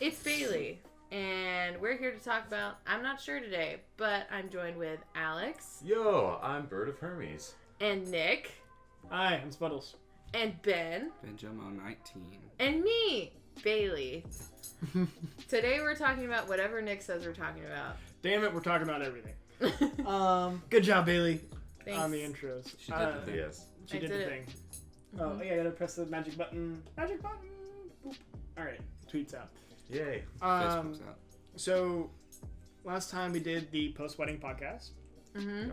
It's Bailey, and we're here to talk about, I'm not sure today, but I'm joined with Alex. Yo, I'm Bird of Hermes. And Nick. Hi, I'm Spuddles. And Ben. Benjamin 19. And me, Bailey. Today we're talking about whatever Nick says we're talking about. Damn it, we're talking about everything. Good job, Bailey. Thanks. On the intros. She did the thing. Yes. She I did did the it. thing. Oh, yeah, I gotta press the magic button. Magic button. Boop. Alright, tweets out. Yay. Facebook's out. So, last time we did the post-wedding podcast, Mm-hmm.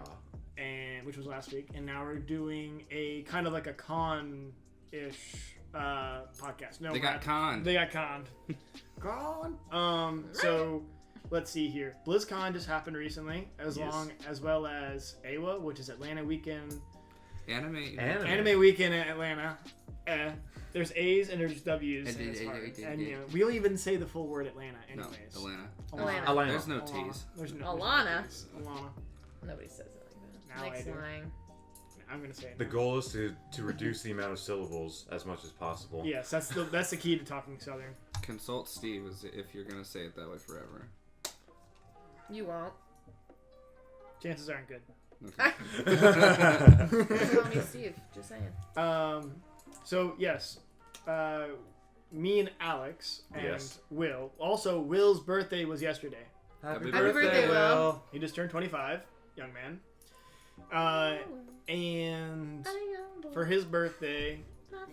and which was last week, and now we're doing a kind of like a con-ish podcast. No, They got conned. They got conned. So let's see here. BlizzCon just happened recently, as well as AWA, which is Atlanta Weekend. Anime Weekend in Atlanta. There's A's and there's W's. And it's hard. And you know, we don't even say the full word Atlanta, anyways. No, Atlanta. There's no T's. There's no Alana. T's. Alana. Nobody says it like that. Now Nick's I do. lying. I'm gonna say it. The now. goal is to reduce the amount of syllables as much as possible. Yes, that's the key to talking Southern. Consult Steve if you're gonna say it that way forever. You won't. Chances aren't good. Just call me Steve. Just saying. So yes, me and Alex and Yes. Will. Also, Will's birthday was yesterday. Happy birthday, Will. He just turned 25, young man. And for his birthday,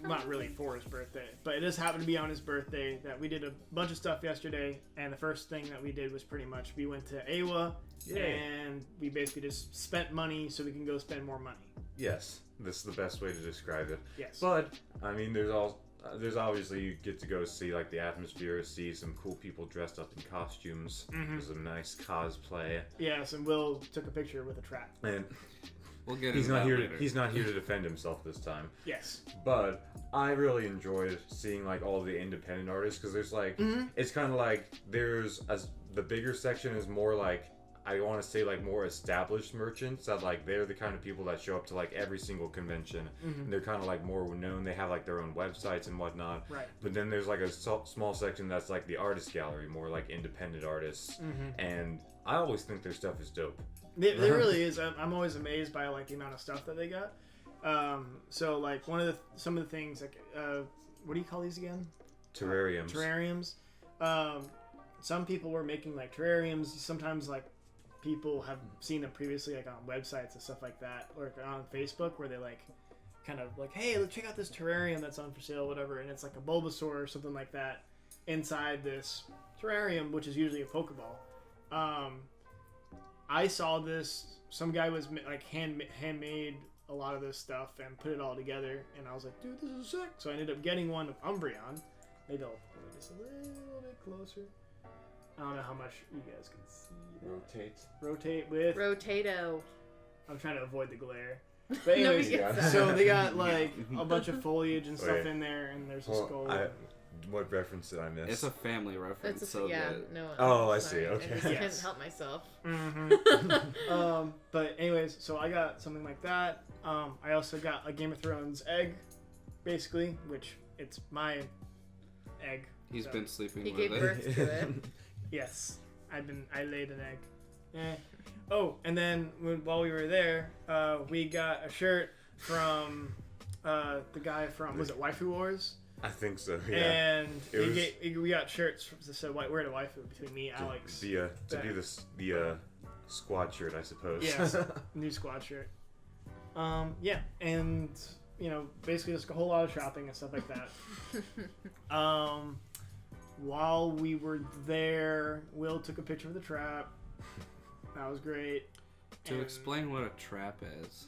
not really for his birthday, but it just happened to be on his birthday that we did a bunch of stuff yesterday. And the first thing that we did was pretty much we went to AWA and we basically just spent money so we can go spend more money. Yes, this is the best way to describe it. Yes. But I mean, there's obviously you get to go see like the atmosphere, see some cool people dressed up in costumes. There's a nice cosplay. Yes, and Will took a picture with a trap. And We'll get he's into not that here. later. He's not here to defend himself this time. Yes. But I really enjoyed seeing like all the independent artists because there's like it's kind of like the bigger section is more like I want to say like more established merchants that like they're the kind of people that show up to like every single convention. And they're kind of like more known. They have like their own websites and whatnot. Right. But then there's like a small section that's like the artist gallery, more like independent artists. And I always think their stuff is dope. It really is. I'm always amazed by like the amount of stuff that they got. So like some of the things like what do you call these again? Terrariums. Terrariums. Some people were making like terrariums. Sometimes like people have seen them previously like on websites and stuff like that, or on Facebook where they like kind of like, hey, let's check out this terrarium that's on for sale, whatever, and it's like a Bulbasaur or something like that inside this terrarium, which is usually a Pokeball. I saw this. Some guy was like handmade a lot of this stuff and put it all together, and I was like, dude, this is sick. So I ended up getting one of Umbreon. Maybe I'll put it just a little bit closer. I don't know how much you guys can see. Rotate with. Rotato. I'm trying to avoid the glare. But anyways, Nobody gets that. so they got like a bunch of foliage and stuff in there, and there's a skull. What reference did I miss? It's a family reference. It's so no. Oh, I sorry. see. Okay. I just Yes. couldn't help myself. But anyways, so I got something like that. I also got a Game of Thrones egg, basically, which it's my egg. He's so. been sleeping He with gave it. birth to it. Yes, I laid an egg. Oh, and then while we were there, we got a shirt from the guy from was it Waifu Wars? I think so. Yeah. And we got shirts that said "Wear the Waifu" between me, Alex. To be the squad shirt, I suppose. Yes, new squad shirt. Yeah, and you know, basically just a whole lot of shopping and stuff like that. While we were there, Will took a picture of the trap. That was great. To explain what a trap is.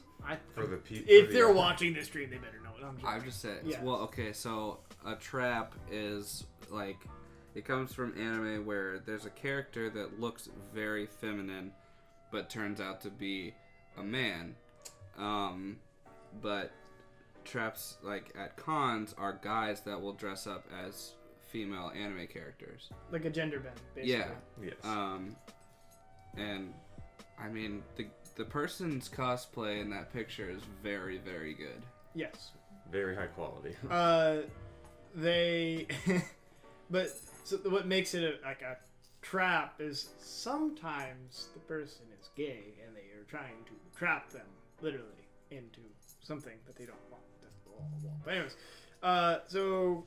For the people. If they're watching this stream, they better know it. I've just said. Yeah. Well, okay, so a trap is like it comes from anime where there's a character that looks very feminine, but turns out to be a man. But traps like at cons are guys that will dress up as female anime characters. Like a gender bend, basically. Yeah. Yes. And I mean the person's cosplay in that picture is very, very good. Yes. Very high quality. They, but So what makes it like a trap is sometimes the person is gay and they are trying to trap them literally into something that they don't want. But anyways, so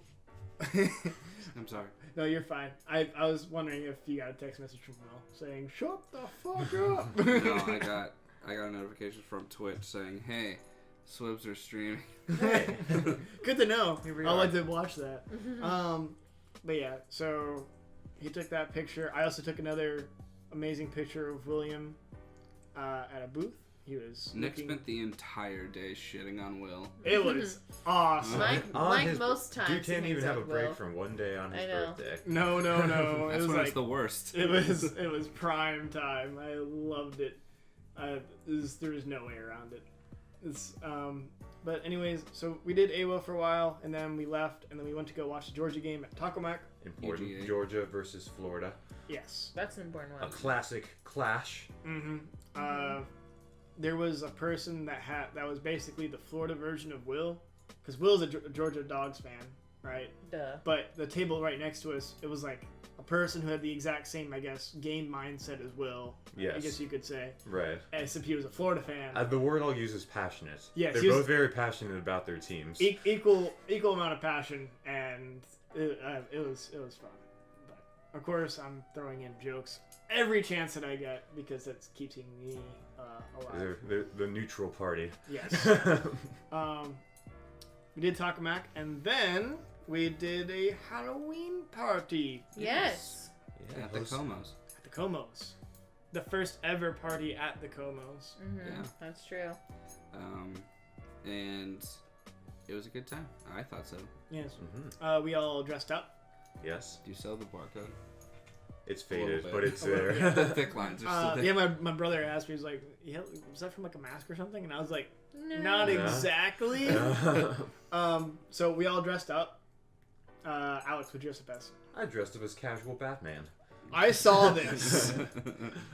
I'm sorry. no, you're fine. I was wondering if you got a text message from Will saying "Shut the fuck up." No, I got a notification from Twitch saying, "Hey, SWBZ are streaming." Hey, good to know. Here we I'd are. like to watch that. But yeah, so he took that picture. I also took another amazing picture of William at a booth. He was Nick looking... spent the entire day shitting on Will. It was awesome. Like most times. Dude can't he even hangs have a out break with Will. from one day on his I know. birthday. No. That's it was when like it's the worst. it was prime time. I loved it. There was no way around it. But anyways, so we did AWA for a while, and then we left, and then we went to go watch the Georgia game at Taco Mac. Important. UGA. Georgia versus Florida. Yes. That's an important A one. classic clash. There was a person that was basically the Florida version of Will, because Will's a Georgia Dogs fan, right? Duh. But the table right next to us, it was like a person who had the exact same, I guess, game mindset as Will. Yes. I guess you could say. Right. Except he was a Florida fan. The word I'll use is passionate. Yes, They're he was- both very passionate about their teams. Equal amount of passion, and it was fun. But of course, I'm throwing in jokes every chance that I get because that's keeping me alive. They're the neutral party. Yes. We did Taco Mac, and then we did a Halloween party Yes. Yeah, At the those- Comos. at the Comos. The first ever party at the Comos. Yeah. That's true. And it was a good time. I thought so. Yes. Mhm. We all dressed up. Yes. Do you sell the barcode? It's A little faded, bit. but it's A little there. bit. The thick lines are still there. Yeah, my brother asked me, he was like, yeah, was that from like a mask or something? And I was like, No. not Yeah. exactly. So we all dressed up. Alex, would you dress up as? I dressed up as casual Batman. I saw this,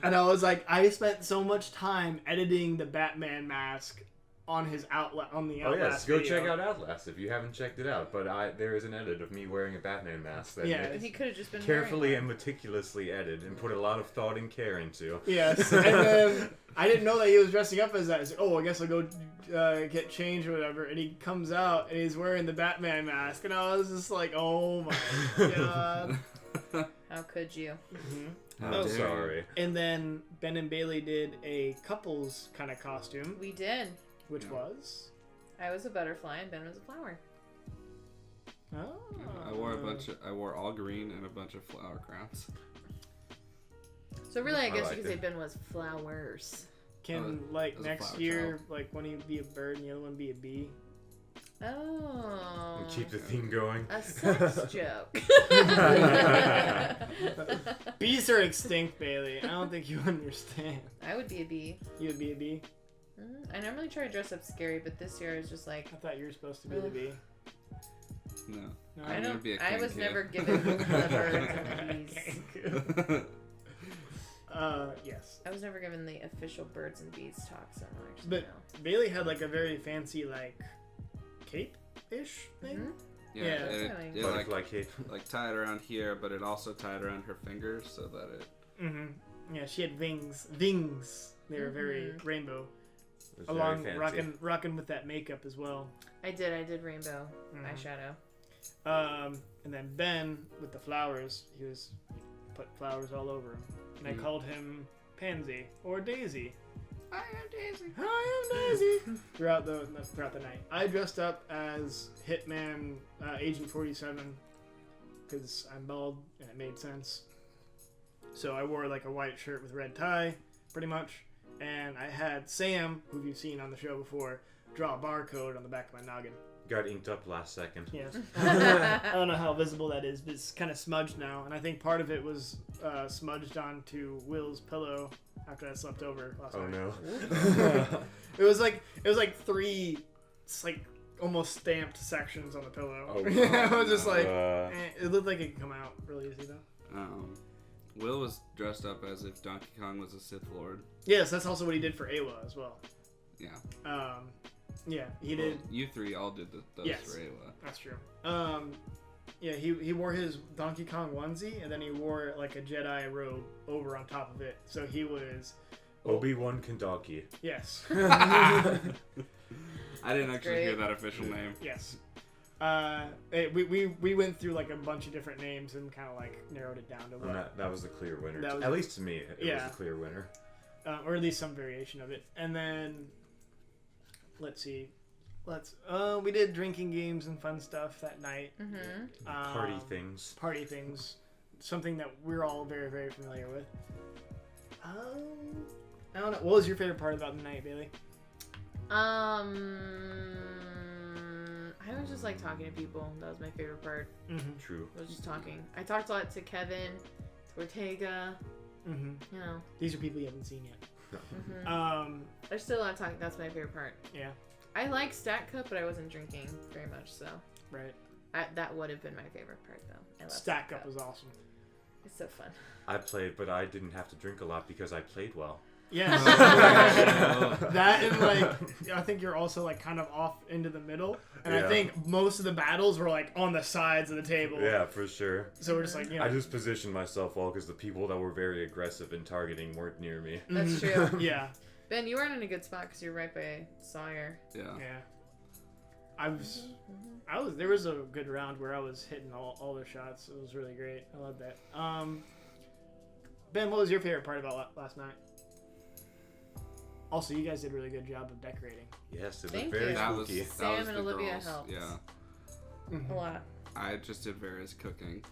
and I was like, I spent so much time editing the Batman mask on his on the Oh Outlast yes, go video. check out Outlast if you haven't checked it out. But there is an edit of me wearing a Batman mask that Yeah. Nick He could have just been carefully wearing and meticulously edited and put a lot of thought and care into. Yes, and then I didn't know that he was dressing up as that. I said, oh, I guess I'll go get changed or whatever. And he comes out and he's wearing the Batman mask, and I was just like, oh my god. one. How could you? How I'm dare you. sorry. And then Ben and Bailey did a couples kind of costume, We did. which was. I was a butterfly and Ben was a flower. Oh. I wore all green and a bunch of flower crowns. So really, I I guess you liked could say it. Ben was flowers. Can as a next flower year, child. like one of you be a bird and the other one be a bee? Oh. And keep the theme going. A sex joke. Bees are extinct, Bailey. I don't think you understand. I would be a bee. You would be a bee. I normally try to dress up scary, but this year I was just like, I thought you were supposed to be the bee. No. No, I I'm gonna don't. be a I was king never kid. given the birds and the bees. Yes. I was never given the official birds and bees talk, so I'm actually But Bailey had like a very fancy like cape-ish thing. Mhm. Yeah, Yeah. it Butterfly cape. like tied around here, but it also tied around her fingers so that it. Mm-hmm. Yeah, she had wings. Wings. They were very rainbow. It was Along very fancy. rocking with that makeup as well. I did rainbow Mhm. eyeshadow. And then Ben with the flowers, he put flowers all over him, and I called him Pansy or Daisy. I am Daisy. I am Daisy. throughout the night, I dressed up as Hitman Agent 47 because I'm bald and it made sense. So I wore like a white shirt with red tie, pretty much, and I had Sam, who you've seen on the show before, draw a barcode on the back of my noggin. Got inked up last second. Yes. I don't know how visible that is, but it's kind of smudged now, and I think part of it was smudged onto Will's pillow after I slept over last Oh night. no. It was like three, it's like almost stamped sections on the pillow. Oh, I was just like, Uh, it looked like it could come out really easy though. Will was dressed up as if Donkey Kong was a Sith Lord. Yes, that's also what he did for Ayla as well. Yeah. Yeah, he Well, did. you three all did those Yes. for Ayla. That's true. Yeah, he wore his Donkey Kong onesie, and then he wore like a Jedi robe over on top of it. So he was Obi-Wan Kandaki. yes, I didn't That's actually great. hear that official name. yes. We went through like a bunch of different names and kind of like narrowed it down to And what, that was the clear winner. That was- At least to me, it was Yeah. the clear winner. or at least some variation of it. And then let's see, we did drinking games and fun stuff that night. Mm-hmm. Party things. Party things, something that we're all very, very familiar with. I don't know. What was your favorite part about the night, Bailey? I was just like talking to people. That was my favorite part. Mm-hmm. True. I was just talking. I talked a lot to Kevin, to Ortega. Mm-hmm. You know. These are people you haven't seen yet. Mm-hmm. There's still a lot of talking. That's my favorite part. Yeah. I like Stack Cup, but I wasn't drinking very much, so Right. that would have been my favorite part, though. I love Stack Up was awesome. It's so fun. I played, but I didn't have to drink a lot because I played well. Yes. Oh. That and like, I think you're also like kind of off into the middle, and I Yeah. think most of the battles were like on the sides of the table. Yeah, for sure. So we're just like, you know. I just positioned myself well because the people that were very aggressive in targeting weren't near me. That's Mhm. true. Yeah. Ben, you weren't in a good spot because you're right by Sawyer. Yeah. Yeah. I was. There was a good round where I was hitting all the shots. It was really great. I love that. Ben, what was your favorite part about last night? Also, you guys did a really good job of decorating. Yes, it was Thank very you. That was, spooky. that Sam was and the Olivia girls. helped. Yeah. A lot. I just did various cooking.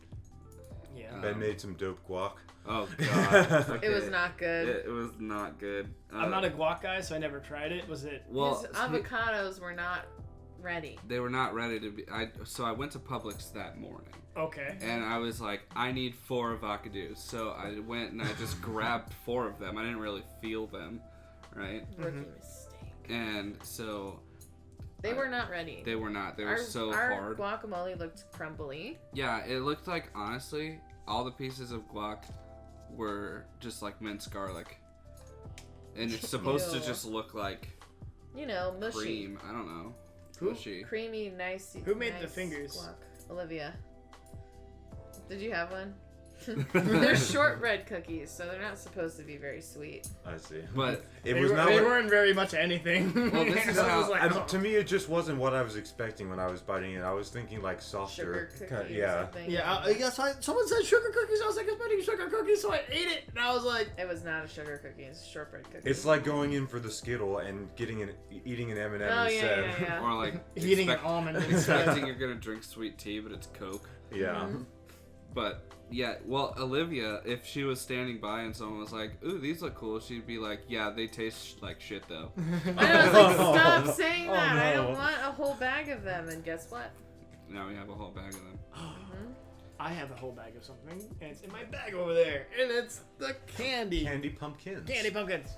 Yeah. Ben made some dope guac. Oh god. It was Okay. not good. It was not good. I'm not a guac guy, so I never tried it. Was it? well. His avocados were not ready. They were not ready to be. So I went to Publix that morning, Okay. and I was like, I need 4 avocados. So I went and I just grabbed 4 of them. I didn't really feel them, right? Rookie mistake. And so They were not ready. they were not. They were our, so our hard. guacamole looked crumbly. Yeah, it looked like, honestly, all the pieces of guac were just like minced garlic. And it's supposed to Ew. just look like You know, mushy. cream. I don't know. Who? Mushy. Creamy, nice. Who made the nice fingers? Guac. Olivia. Did you have one? They're shortbread cookies, so they're not supposed to be very sweet. I see. But It they was were, not. they what- weren't very much anything. Well, this is So I how- was like, oh. To me, it just wasn't what I was expecting when I was biting it. I was thinking like Sugar softer. cookies. Yeah. Or something. Yeah, yes. Someone said sugar cookies. I was like, I'm eating sugar cookies, so I ate it, and I was like, It was not a sugar cookie. It's a shortbread cookie. It's like going in for the Skittle and eating an M&M Oh, yeah, instead. yeah, yeah. or like eating an almond instead. expecting you're gonna drink sweet tea, but it's Coke. Yeah. Mhm. But yeah, well, Olivia, if she was standing by and someone was like, "Ooh, these look cool," she'd be like, "Yeah, they taste like shit though." I was like, stop saying Oh, that. I no. don't want a whole bag of them. And guess what? Now we have a whole bag of them. Mhm. I have a whole bag of something, and it's in my bag over there, and it's the candy. Candy pumpkins. Candy pumpkins.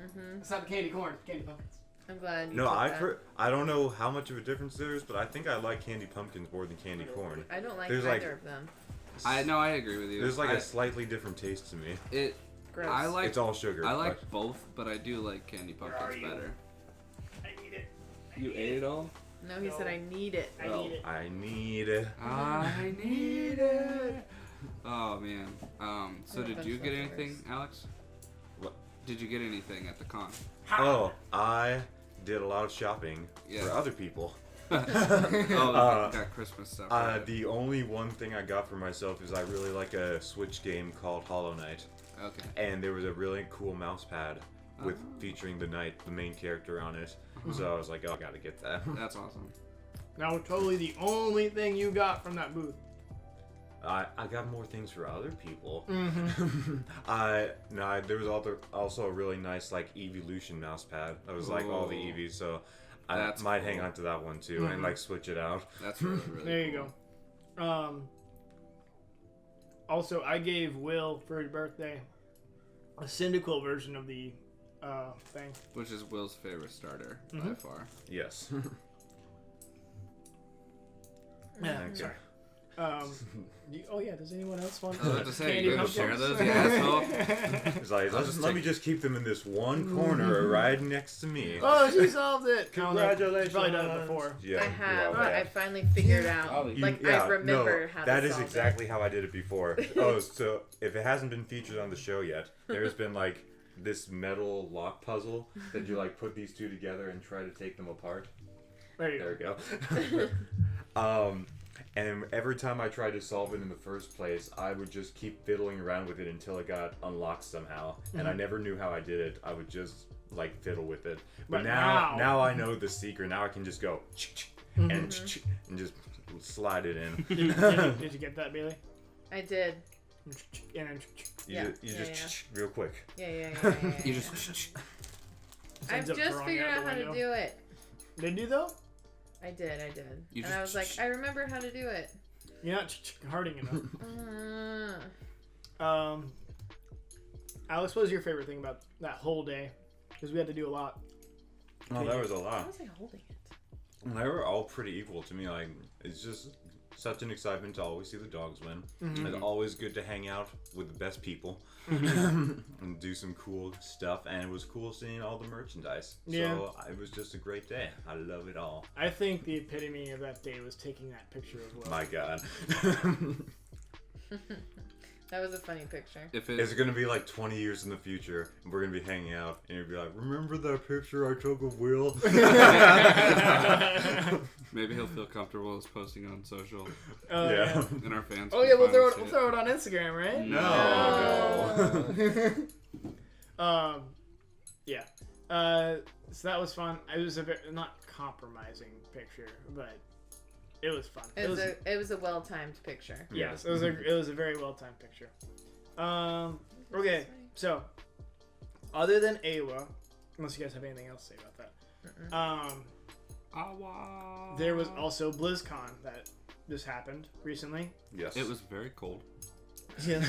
Mhm. It's not the candy corn. Candy pumpkins. I'm glad. You No, took I've that. heard. I don't know how much of a difference there is, but I think I like candy pumpkins more than candy corn. I don't like There's, either like- of them. I agree with you. There's like I, a slightly different taste to me. Gross. I like It's all sugar. I like but- both, but I do like candy Where pumpkins are you? better. I need it. You ate it all? No, he said I need it. I need it. I need it. I need it. Oh man. So I have a did you bunch get of anything, leftovers. Alex? What? Did you get anything at the con? Oh, I did a lot of shopping Yeah. for other people. Oh, got Christmas stuff. right? The only one thing I got for myself is I really like a Switch game called Hollow Knight, Okay. and there was a really cool mouse pad with Oh. featuring the knight, the main character on it. So I was like, oh, I gotta get that. That's awesome. Now, totally the only thing you got from that booth. I got more things for other people. Mm-hmm. There was also a really nice like Evolution mouse pad. That was like all the Ooh. Eevees, so I That's might cool. hang on to that one too Mhm. and like switch it out. That's really, really There you cool. go. Also, I gave Will for his birthday a Cyndaquil version of the thing. Which is Will's favorite starter by Mhm. far. Yes. Yeah, Okay. sorry. Oh yeah, does anyone else want? I was about to say, candy you gonna share pumpkins? those, you asshole? It's like, let me just keep them in this one corner right next to me. Oh, she solved it! Congratulations. She's probably done it before. Yeah, I have. well, I finally figured out. I remember how to that is solve exactly how I did it before. Oh, so if it hasn't been featured on the show yet, there's been like this metal lock puzzle that you like put these two together and try to take them apart. There you There go. we go. And every time I tried to solve it in the first place, I would just keep fiddling around with it until it got unlocked somehow. And I never knew how I did it. I would just like fiddle with it. But now I know the secret. Now I can just go and just slide it in. Did you get that, Bailey? I did. And You just real quick. Yeah. You just. I've just figured out how to do it. Did you though? I did. You And I was like, I remember how to do it. You're not harding enough. Alex, what was your favorite thing about that whole day? Because we had to do a lot. Oh, that was a How lot. was I holding it? They were all pretty equal to me. Like, it's just such an excitement to always see the dogs win. It's always good to hang out with the best people and do some cool stuff. And it was cool seeing all the merchandise. Yeah. So it was just a great day. I love it all. I think the epitome of that day was taking that picture of Will. My God. That was a funny picture. It's going to be like 20 years in the future, and we're going to be hanging out, and you'll be like, remember that picture I took of Will? Maybe he'll feel comfortable as posting on social. Yeah. And our fans. Oh yeah, we'll throw it on Instagram, right? No. Yeah. So that was fun. It was a very, not compromising picture, but it was fun. It was a well-timed picture. Yes, it was a very well timed picture. Okay, so other than Awa, unless you guys have anything else to say about that, there was also BlizzCon that just happened recently. Yes. It was very cold. Yes.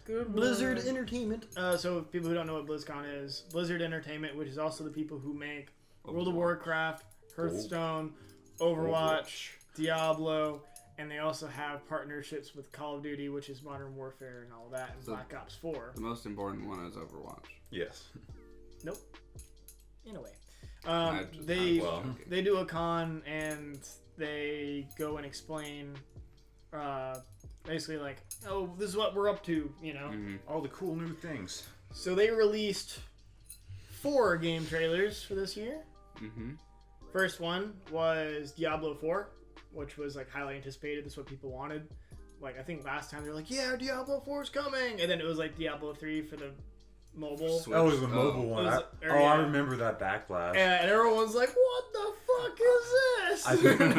Good Blizzard Entertainment. So people who don't know what BlizzCon is, Blizzard Entertainment, which is also the people who make World of Warcraft, Hearthstone, Overwatch, Diablo, and they also have partnerships with Call of Duty, which is Modern Warfare and all that, and Black Ops 4. The most important one is Overwatch. Yes. Nope. In a way. They do a con and they go and explain basically like, oh, this is what we're up to, you know. All the cool new things. So they released 4 game trailers for this year. First one was Diablo 4, which was like highly anticipated. That's what people wanted. Like I think last time they were like, yeah, Diablo 4 is coming, and then it was like Diablo 3 for the mobile. That was the mobile one. I remember that backlash. And everyone's like, what the fuck is this?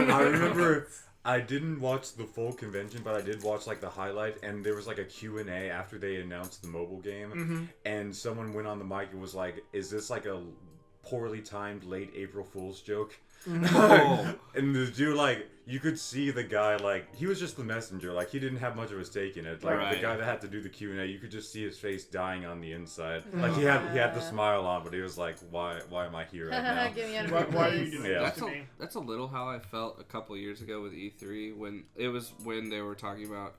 I remember I didn't watch the full convention, but I did watch like the highlight, and there was like a Q&A after they announced the mobile game, and someone went on the mic and was like, is this like a poorly timed late April Fool's joke? Oh. And the dude, like, you could see the guy, like, he was just the messenger. Like, he didn't have much of a stake in it. Like, Right. the guy that had to do the Q&A, you could just see his face dying on the inside. Like, he had the smile on, but he was like, why am I here right now? Get me out of Why, my why are you place. doing Yeah. this to me? That's a little how I felt a couple years ago with E3 when they were talking about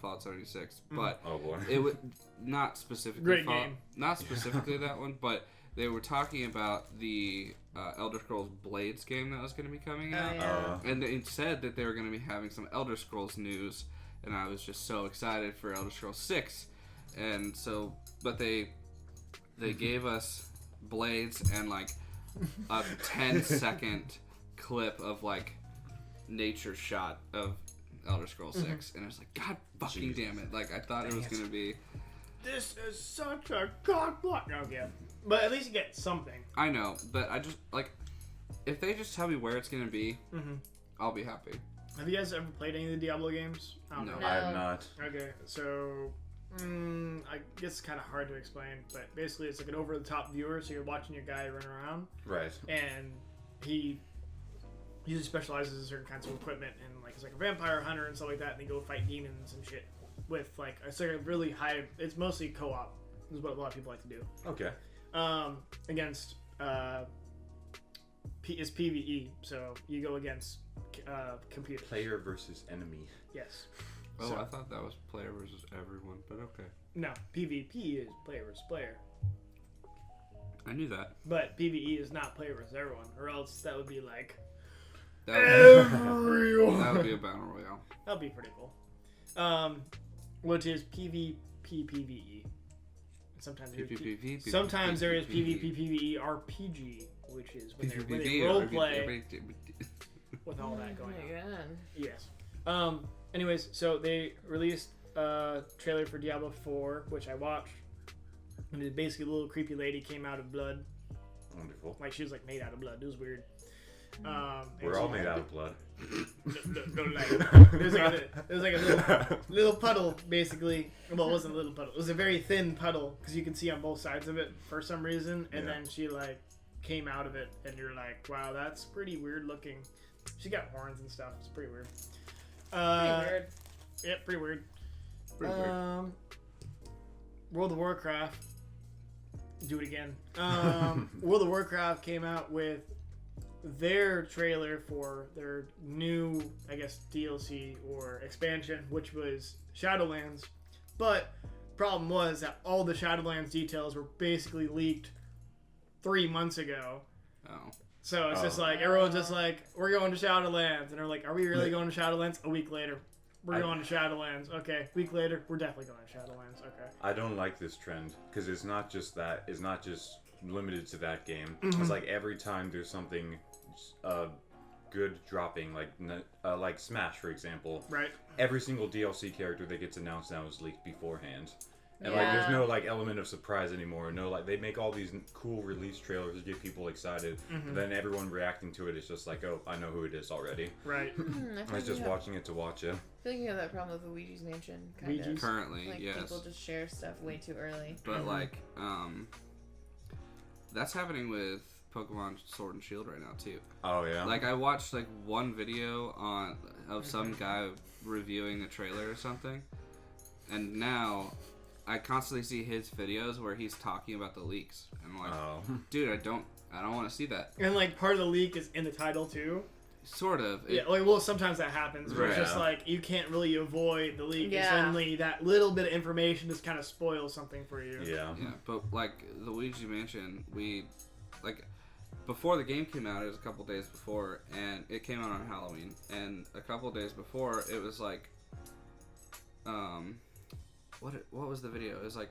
Fallout 76, but Oh, boy. it would not specifically Great game. not specifically that one, but they were talking about the Elder Scrolls Blades game that was going to be coming out, and they said that they were going to be having some Elder Scrolls news, and I was just so excited for Elder Scrolls 6, and so, but they gave us Blades and like a 10-second clip of like nature shot of Elder Scrolls 6, and I was like, God fucking damn it! Like I thought it was going to be. This is such a cockblock. Okay. But at least you get something. I know, but I just, like, if they just tell me where it's going to be, I'll be happy. Have you guys ever played any of the Diablo games? I don't know. I have not. Okay, so I guess it's kind of hard to explain, but basically it's like an over-the-top viewer, so you're watching your guy run around, Right. and he usually specializes in certain kinds of equipment, and like he's like a vampire hunter and stuff like that, and they go fight demons and shit with like it's like a really high. It's mostly co-op. Is what a lot of people like to do. Okay. Against is PvE, so you go against computers. Player versus enemy. Yes. Oh, So- I thought that was player versus everyone, but okay. No, PvP is player versus player. I knew that. But PvE is not player versus everyone, or else that would be like That would, everyone. that would be a battle royale. That'd be pretty cool. Which is PvP. Sometimes there's PvP. sometimes there is PvP RPG, which is when they role play with all that going on. God. Yes. Anyways, so they released a trailer for Diablo 4, which I watched. And it basically a little creepy lady came out of blood. Wonderful. Like she was like made out of blood. It was weird. We're all made out of blood. Don't lie. It was like a little puddle, basically. Well, it wasn't a little puddle. It was a very thin puddle because you could see on both sides of it for some reason. And then she like came out of it, and you're like, wow, that's pretty weird looking. She got horns and stuff. It's pretty weird. Pretty weird. Yeah, pretty weird. Pretty weird. World of Warcraft. Do it again. World of Warcraft came out with their trailer for their new, I guess, DLC or expansion, which was Shadowlands. But problem was that all the Shadowlands details were basically leaked 3 months ago. Oh. So it's just like everyone's just like, we're going to Shadowlands, and they're like, are we really going to Shadowlands? A week later, we're going to Shadowlands. Okay, week later, we're definitely going to Shadowlands. Okay. I don't like this trend because it's not just that. It's not just limited to that game. It's like every time there's something good dropping, like Smash, for example. Right. Every single DLC character that gets announced now is leaked beforehand. And like, there's no like element of surprise anymore. No, like they make all these cool release trailers to get people excited. But then everyone reacting to it is just like, oh, I know who it is already. Right. I was just watching it to watch it. I feel like you have that problem with Luigi's Mansion. Kind Luigi's? of. Currently, Like yes. people just share stuff way too early. But like, that's happening with Pokemon Sword and Shield right now too. Oh yeah. Like I watched like one video of some guy reviewing the trailer or something, and now I constantly see his videos where he's talking about the leaks. And I'm like, dude, I don't want to see that. And like part of the leak is in the title too. Sort of. Yeah, like, well, sometimes that happens. Where it's Right. just like you can't really avoid the leak. Yeah. Suddenly, that little bit of information just kind of spoils something for you. Yeah. Yeah, but like the Luigi Mansion, before the game came out, it was a couple days before, and it came out on Halloween. And a couple days before, it was like, what was the video? It was like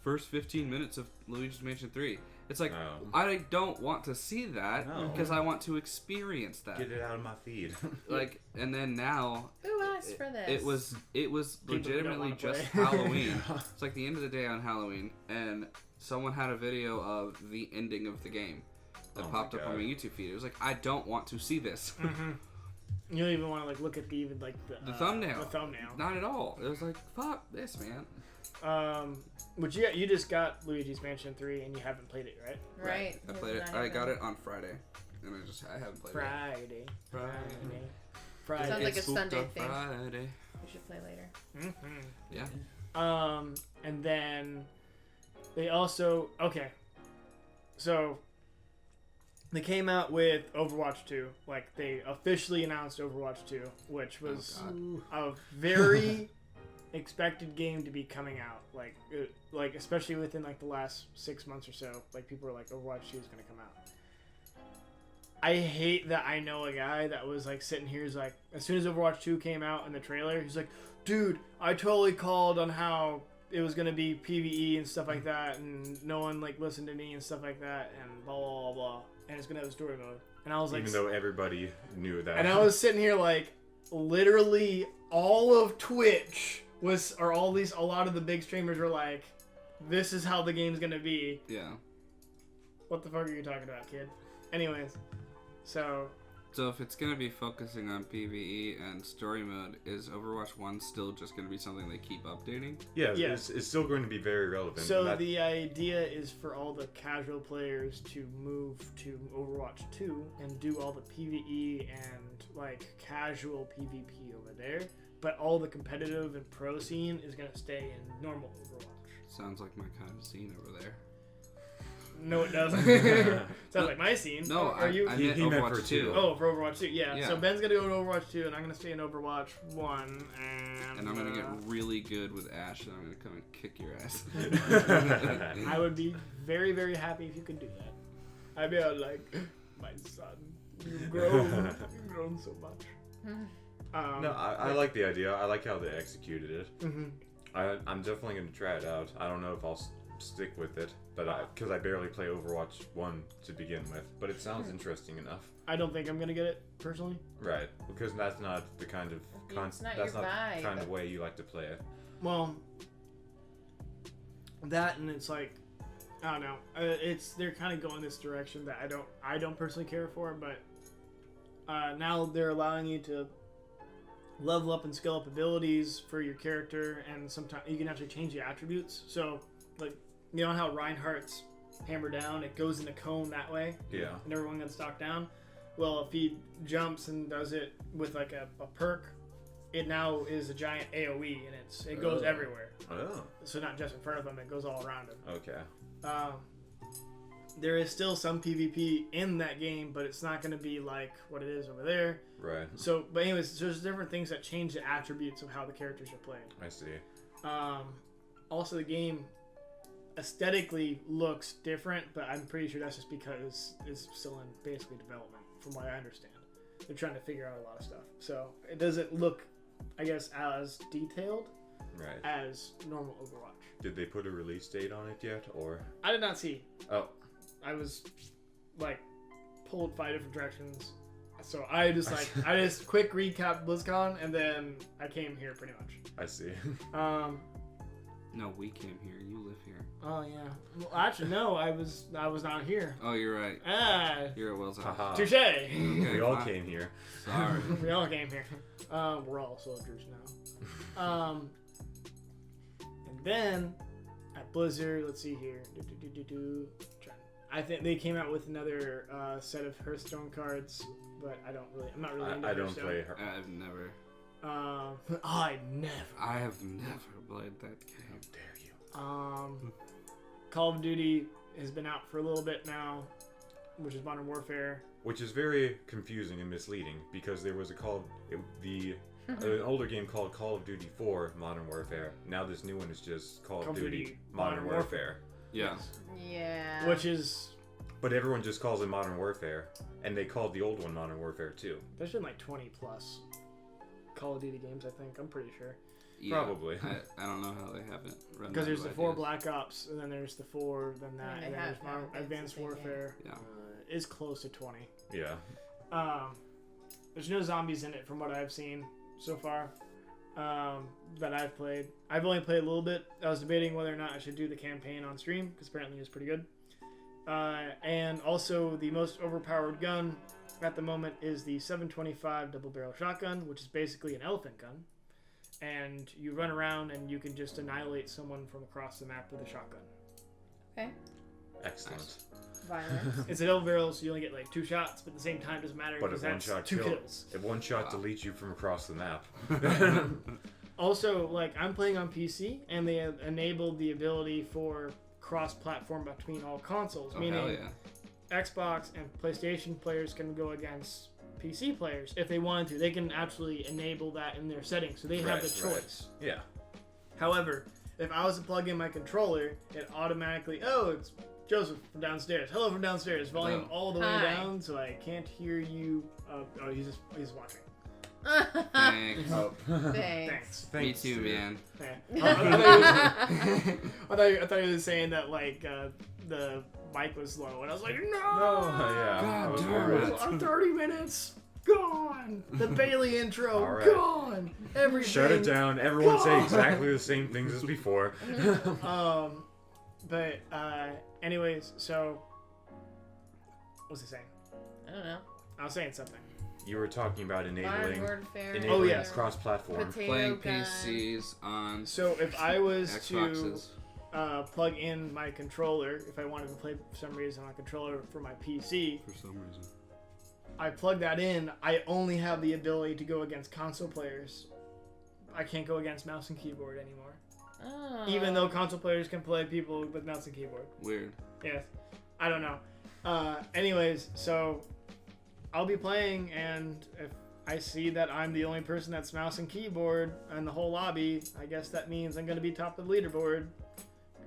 first 15 minutes of Luigi's Mansion 3. It's like I don't want to see that because I want to experience that. Get it out of my feed. Like, and then now Who asked for this? it was People who don't legitimately wanna play. just Halloween. It's like the end of the day on Halloween, and someone had a video of the ending of the game that Oh my popped up on God. my YouTube feed. It was like, I don't want to see this. You don't even want to like look at the thumbnail. The thumbnail. Not at all. It was like, fuck this, man. But you just got Luigi's Mansion 3 and you haven't played it, right? Right. I played it. I got it on Friday, and I haven't played Friday. it. Sounds like a It's spooked Sunday on thing. Friday. We should play later. Mm-hmm. Yeah. And then they also so they came out with Overwatch 2. Like they officially announced Overwatch 2, which was a very expected game to be coming out. Like especially within like the last 6 months or so. Like people were like, Overwatch 2 is gonna come out. I hate that I know a guy that was like sitting here. He's like, as soon as Overwatch 2 came out in the trailer, he's like, dude, I totally called on how it was gonna be PvE and stuff like that, and no one like listened to me and stuff like that, and blah blah blah, blah. And it's gonna have a story mode. And I was like, Even though everybody knew that. and I was sitting here like, literally all of Twitch a lot of the big streamers were like, this is how the game's gonna be. Yeah. What the fuck are you talking about, kid? Anyways, so if it's gonna be focusing on PvE and story mode, is Overwatch 1 still just gonna be something they keep updating? Yeah, Yeah. It's still going to be very relevant. So the idea is for all the casual players to move to Overwatch 2 and do all the PvE and like casual PvP over there, but all the competitive and pro scene is gonna stay in normal Overwatch. Sounds like my kind of scene over there. No, it doesn't. Sounds like my scene. No, are you? I He meant meant Overwatch for 2. two. Oh, for Overwatch 2, yeah. Yeah. So Ben's gonna go to Overwatch 2, and I'm gonna stay in Overwatch 1, And I'm gonna get really good with Ash, and I'm gonna come and kick your ass. I would be very, very happy if you could do that. I'd be like, my son, you've grown so much. No, I like the idea. I like how they executed it. Mm-hmm. I'm definitely going to try it out. I don't know if I'll stick with it, but because I barely play Overwatch 1 to begin with. But it sounds interesting enough. I don't think I'm gonna get it personally. Right, because that's not the kind of It's not that's your not vibe. the kind of way you like to play it. Well, that and it's like, I don't know. They're kind of going this direction that I don't personally care for, but now they're allowing you to level up and skill up abilities for your character, and sometimes you can actually change the attributes. So, like, you know how Reinhardt's hammer down, it goes in a cone that way, Yeah. and everyone gets knocked down. Well, if he jumps and does it with like a perk, it now is a giant AoE, and it goes everywhere. Oh. So not just in front of him, it goes all around him. Okay. There is still some PvP in that game, but it's not going to be like what it is over there. Right. So, but anyways, there's different things that change the attributes of how the characters are played. I see. Also, the game aesthetically looks different, but I'm pretty sure that's just because it's still in basically development, from what I understand. They're trying to figure out a lot of stuff. So it doesn't look, I guess, as detailed Right. as normal Overwatch. Did they put a release date on it yet, or? I did not see. Oh. I was like pulled 5 different directions, so I just quick recap BlizzCon, and then I came here pretty much. I see. No, we came here. You live here. Oh yeah. Well, actually, no, I was not here. Oh, you're right. You're at Will's house. Haha. Touche. Okay, We all fine. came here. Sorry. We all came here. We're all soldiers now. And then at Blizzard, let's see here. I think they came out with another set of Hearthstone cards, but I'm not really into I don't Hearthstone. play her. I've never. I never. I have never played that game. How dare you? Call of Duty has been out for a little bit now, which is Modern Warfare. Which is very confusing and misleading because there was an older game called Call of Duty 4 Modern Warfare. Now this new one is just Call of Duty Modern Warfare. Yeah. Yeah. Which is, But everyone just calls it Modern Warfare, and they called the old one Modern Warfare too. there's been like 20 plus Call of Duty games, I think. I'm pretty sure. Yeah. Probably. I don't know how they haven't run. Because there's the 4 ideas. Black Ops, and then there's the 4, then that, Yeah, and then they there's have Modern been Advanced since the same Warfare. Yeah. Is close to 20. Yeah. There's no zombies in it from what I've seen so far that I've played. I've only played a little bit. I was debating whether or not I should do the campaign on stream because apparently it's pretty good. And also the most overpowered gun at the moment is the 725 double barrel shotgun, which is basically an elephant gun. And you run around and you can just annihilate someone from across the map with a shotgun. Okay. Excellent. Violence. It's a double barrel, so you only get like 2 shots, but at the same time it doesn't matter But because if one that's shot 2 kill- kills. If one shot deletes you from across the map. Also, like, I'm playing on PC, and they have enabled the ability for cross-platform between all consoles, Oh, hell meaning yeah. Xbox and PlayStation players can go against PC players if they wanted to. They can actually enable that in their settings, so they have Right, the right. choice. Yeah. However, if I was to plug in my controller, it automatically, it's Joseph from downstairs. Hello from downstairs. Volume Oh. all the way Hi. down, so I can't hear you. He's watching. Thanks. Oh. Thanks. Me too, man. Yeah. I thought you were saying that like the mic was low, and I was like, no, Yeah. God I was damn worried. it. 30 minutes gone. The Bailey intro All right. gone. Everything. Shut it down. Everyone say God. exactly the same things as before. But anyways, so what was I saying? I don't know. I was saying something. You were talking about Modern enabling Warfare. enabling yes. cross-platform. Potato Playing gun. PCs on So if I was Xboxes. to plug in my controller, if I wanted to play for some reason on a controller for my PC, For some reason. I plug that in. I only have the ability to go against console players. I can't go against mouse and keyboard anymore. Oh. Even though console players can play people with mouse and keyboard. Weird. Yes. I don't know. Anyways, so I'll be playing, and if I see that I'm the only person that's mouse and keyboard in the whole lobby, I guess that means I'm gonna be top of the leaderboard,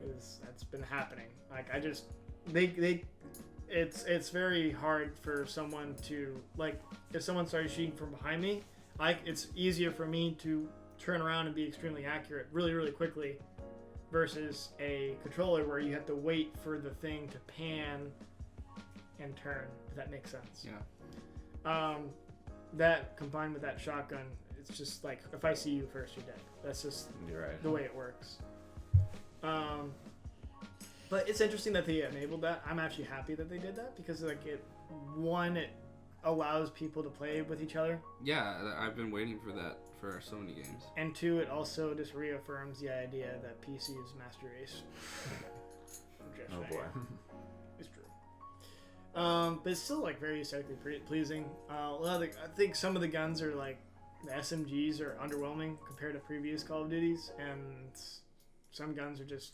because that's been happening. Like it's very hard for someone to, like, if someone started shooting from behind me, it's easier for me to turn around and be extremely accurate really, really quickly versus a controller where you have to wait for the thing to pan and turn, if that makes sense. Yeah. That combined with that shotgun, it's just like, if I see you first, you're dead. That's just the way it works. But it's interesting that they enabled that. I'm actually happy that they did that because, like, it allows people to play with each other. Yeah, I've been waiting for that for so many games. And two, it also just reaffirms the idea that PC is master race. Oh boy. It's true. But it's still, like, very aesthetically pleasing. I think some of the guns are, like, the SMGs are underwhelming compared to previous Call of Duties, and some guns are just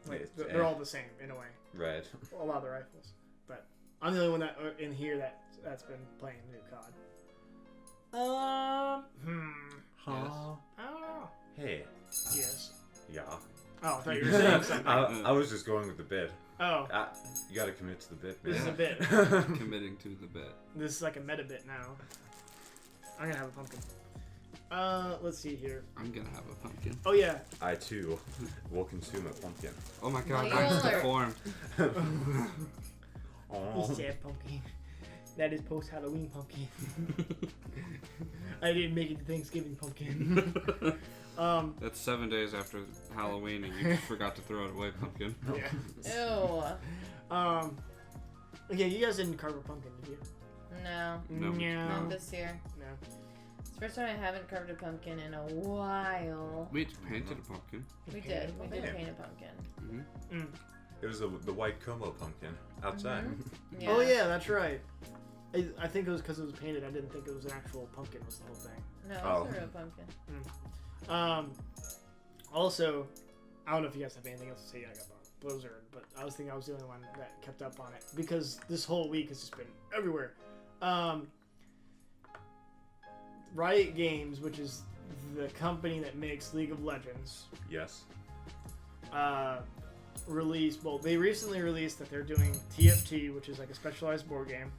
like, they're all the same in a way. Right. A lot of the rifles, but I'm the only one that in here that's been playing new COD. Huh? I don't know. Hey. Yes. Yeah. Oh, I thought you were saying something. I was just going with the bit. Oh. You gotta commit to the bit, man. This is a bit. Committing to the bit. This is like a meta bit now. I'm gonna have a pumpkin. Let's see here. I'm gonna have a pumpkin. Oh yeah. I too will consume a pumpkin. Oh my god, Well, I'm you're- deformed. You said pumpkin. That is post Halloween pumpkin. I didn't make it to Thanksgiving pumpkin. That's 7 days after Halloween and you just forgot to throw it away, pumpkin. Yeah. Ew. Okay, you guys didn't carve a pumpkin, did you? No. No. Not this year. No. It's the first time I haven't carved a pumpkin in a while. We painted a pumpkin. We did paint a pumpkin. Mm-hmm. It was the white Como pumpkin outside. Mm-hmm. Yeah. Oh yeah, that's right. I think it was because it was painted. I didn't think it was an actual pumpkin was the whole thing. No, it Oh. was a real pumpkin. Also, I don't know if you guys have anything else to say. I got Blizzard, but I was thinking I was the only one that kept up on it because this whole week has just been everywhere. Riot Games, which is the company that makes League of Legends, Yes. they recently released that they're doing TFT, which is like a specialized board game.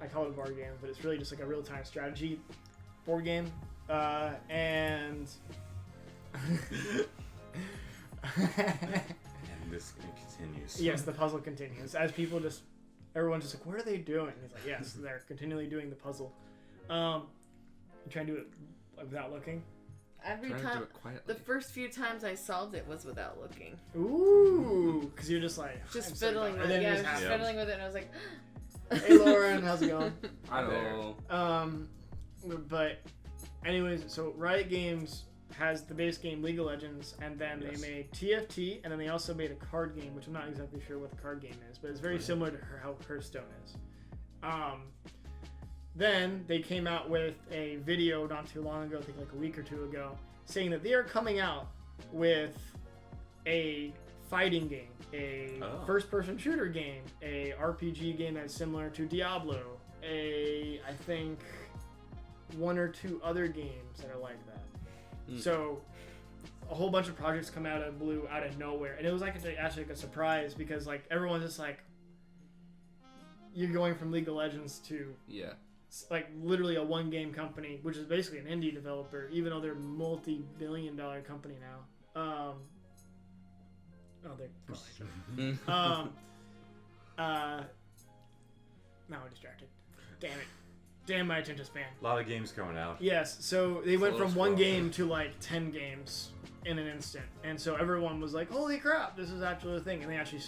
I call it a board game, but it's really just like a real-time strategy board game. And And this continues. yes, the puzzle continues as everyone's just like, what are they doing? He's like, yes, they're continually doing the puzzle. You try and do it without looking. Every Trying to do time, it quietly. the first few times I solved it was without looking. Ooh, because you're just like Just I'm so fiddling dumb. with And it. then Yeah, I was just just happens. fiddling with it, and I was like, Hey Lauren, how's it going? Hello. But anyways, so Riot Games has the base game League of Legends, and then Yes. they made TFT, and then they also made a card game, which I'm not exactly sure what the card game is, but it's very similar to how Hearthstone is. Then they came out with a video not too long ago, I think like a week or two ago, saying that they are coming out with a fighting game, a first-person shooter game, a RPG game that's similar to Diablo, I think one or two other games that are like that. So a whole bunch of projects come out of blue, out of nowhere, and it was like actually like a surprise because like everyone's just like, you're going from League of Legends to like literally a one-game company, which is basically an indie developer, even though they're a multi-billion-dollar company now. They're probably now I'm distracted. Damn it. Damn my attention span. A lot of games coming out. Yes, so they went from one scroll. game to like 10 games in an instant, and so everyone was like, "Holy crap, this is actually a thing!" And they actually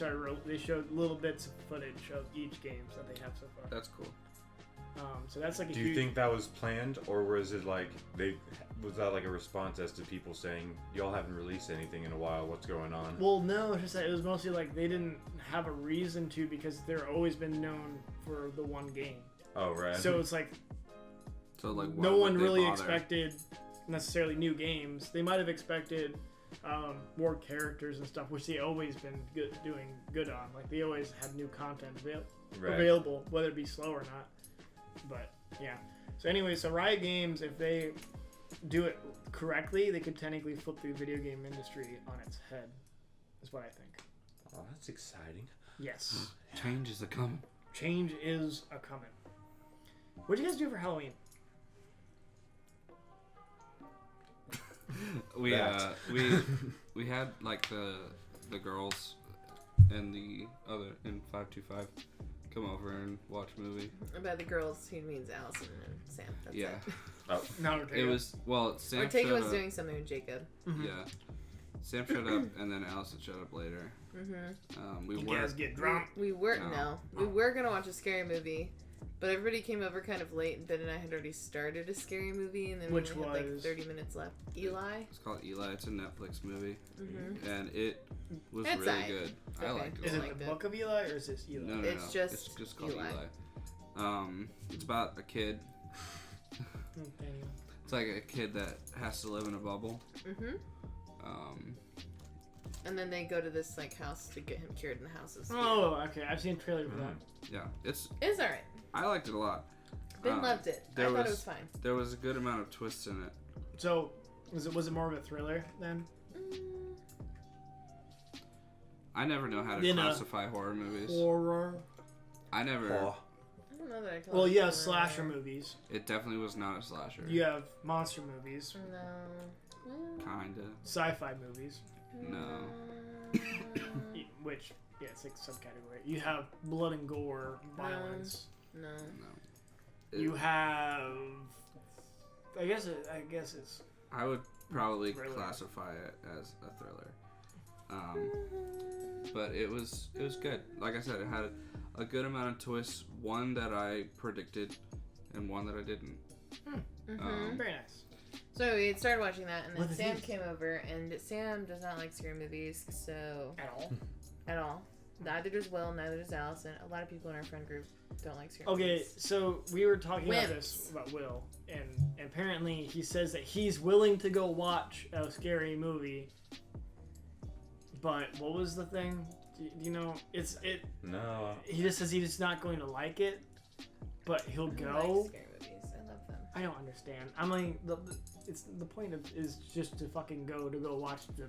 they showed little bits of footage of each games that they have so far. That's cool. So that's like a Do huge. you think that was planned, or was it like was that like a response as to people saying y'all haven't released anything in a while? What's going on? Well, no, it's just that it was mostly like they didn't have a reason to because they're always been known for the one game. Oh right. So it's like So like, why no would one they really bother? expected necessarily new games. They might have expected more characters and stuff, which they always been doing good on. Like they always had new content available, whether it be slow or not. But yeah. So anyway, so Riot Games, if they do it correctly, they could technically flip the video game industry on its head. Is what I think. Oh, that's exciting. Yes. Change is a coming. Change is a coming. What'd you guys do for Halloween? We had like the girls and the other in 525 come over and watch a movie. By the girls, he means Allison and Sam. That's Yeah. it. Oh. No, Ortega. It was Sam Ortega showed was up. doing something with Jacob. Mhm. Yeah. Sam showed up and then Allison showed up later. Mm-hmm. You guys get drunk. We were No. we were gonna watch a scary movie, but everybody came over kind of late. And Ben and I had already started a scary movie, and then Which we only had like was? 30 minutes left. Eli. It's called Eli. It's a Netflix movie, Mm-hmm. and it was It's really aight. good. It's I okay. liked it. Is a it lot. the liked it. Book of Eli or is this Eli? No, It's just it's just called Eli. Eli. It's about a kid. Okay. It's like a kid that has to live in a bubble. Mm-hmm. And then they go to this like house to get him cured in the house. Oh, okay. I've seen a trailer for that. Yeah, It's alright. I liked it a lot. Ben loved it. I thought it was fine. There was a good amount of twists in it. So, was it more of a thriller then? I never know how to You know. classify horror movies. Horror. I never. Oh. I don't know that I told Well, you you have that. slasher movies. It definitely was not a slasher. You have monster movies. No. Kinda. Sci-fi movies. No. Which, yeah, it's like a subcategory. You have blood and gore, violence. No. No. You have. I guess it's. I would probably Thriller. classify it as a thriller. But it was good. Like I said, it had a good amount of twists. One that I predicted, and one that I didn't. Very nice. So we had started watching that, and then What are Sam these? came over, and Sam does not like scary movies, so At all. at all. Neither does Will, neither does Allison. A lot of people in our friend group don't like scary Okay, movies. so we were talking about this about Will, and apparently he says that he's willing to go watch a scary movie. But what was the thing? Do you know? No. He just says he's not going to like it, but he'll I go. like scary movies. I love them. I don't understand. I'm like, the point is just to fucking go watch the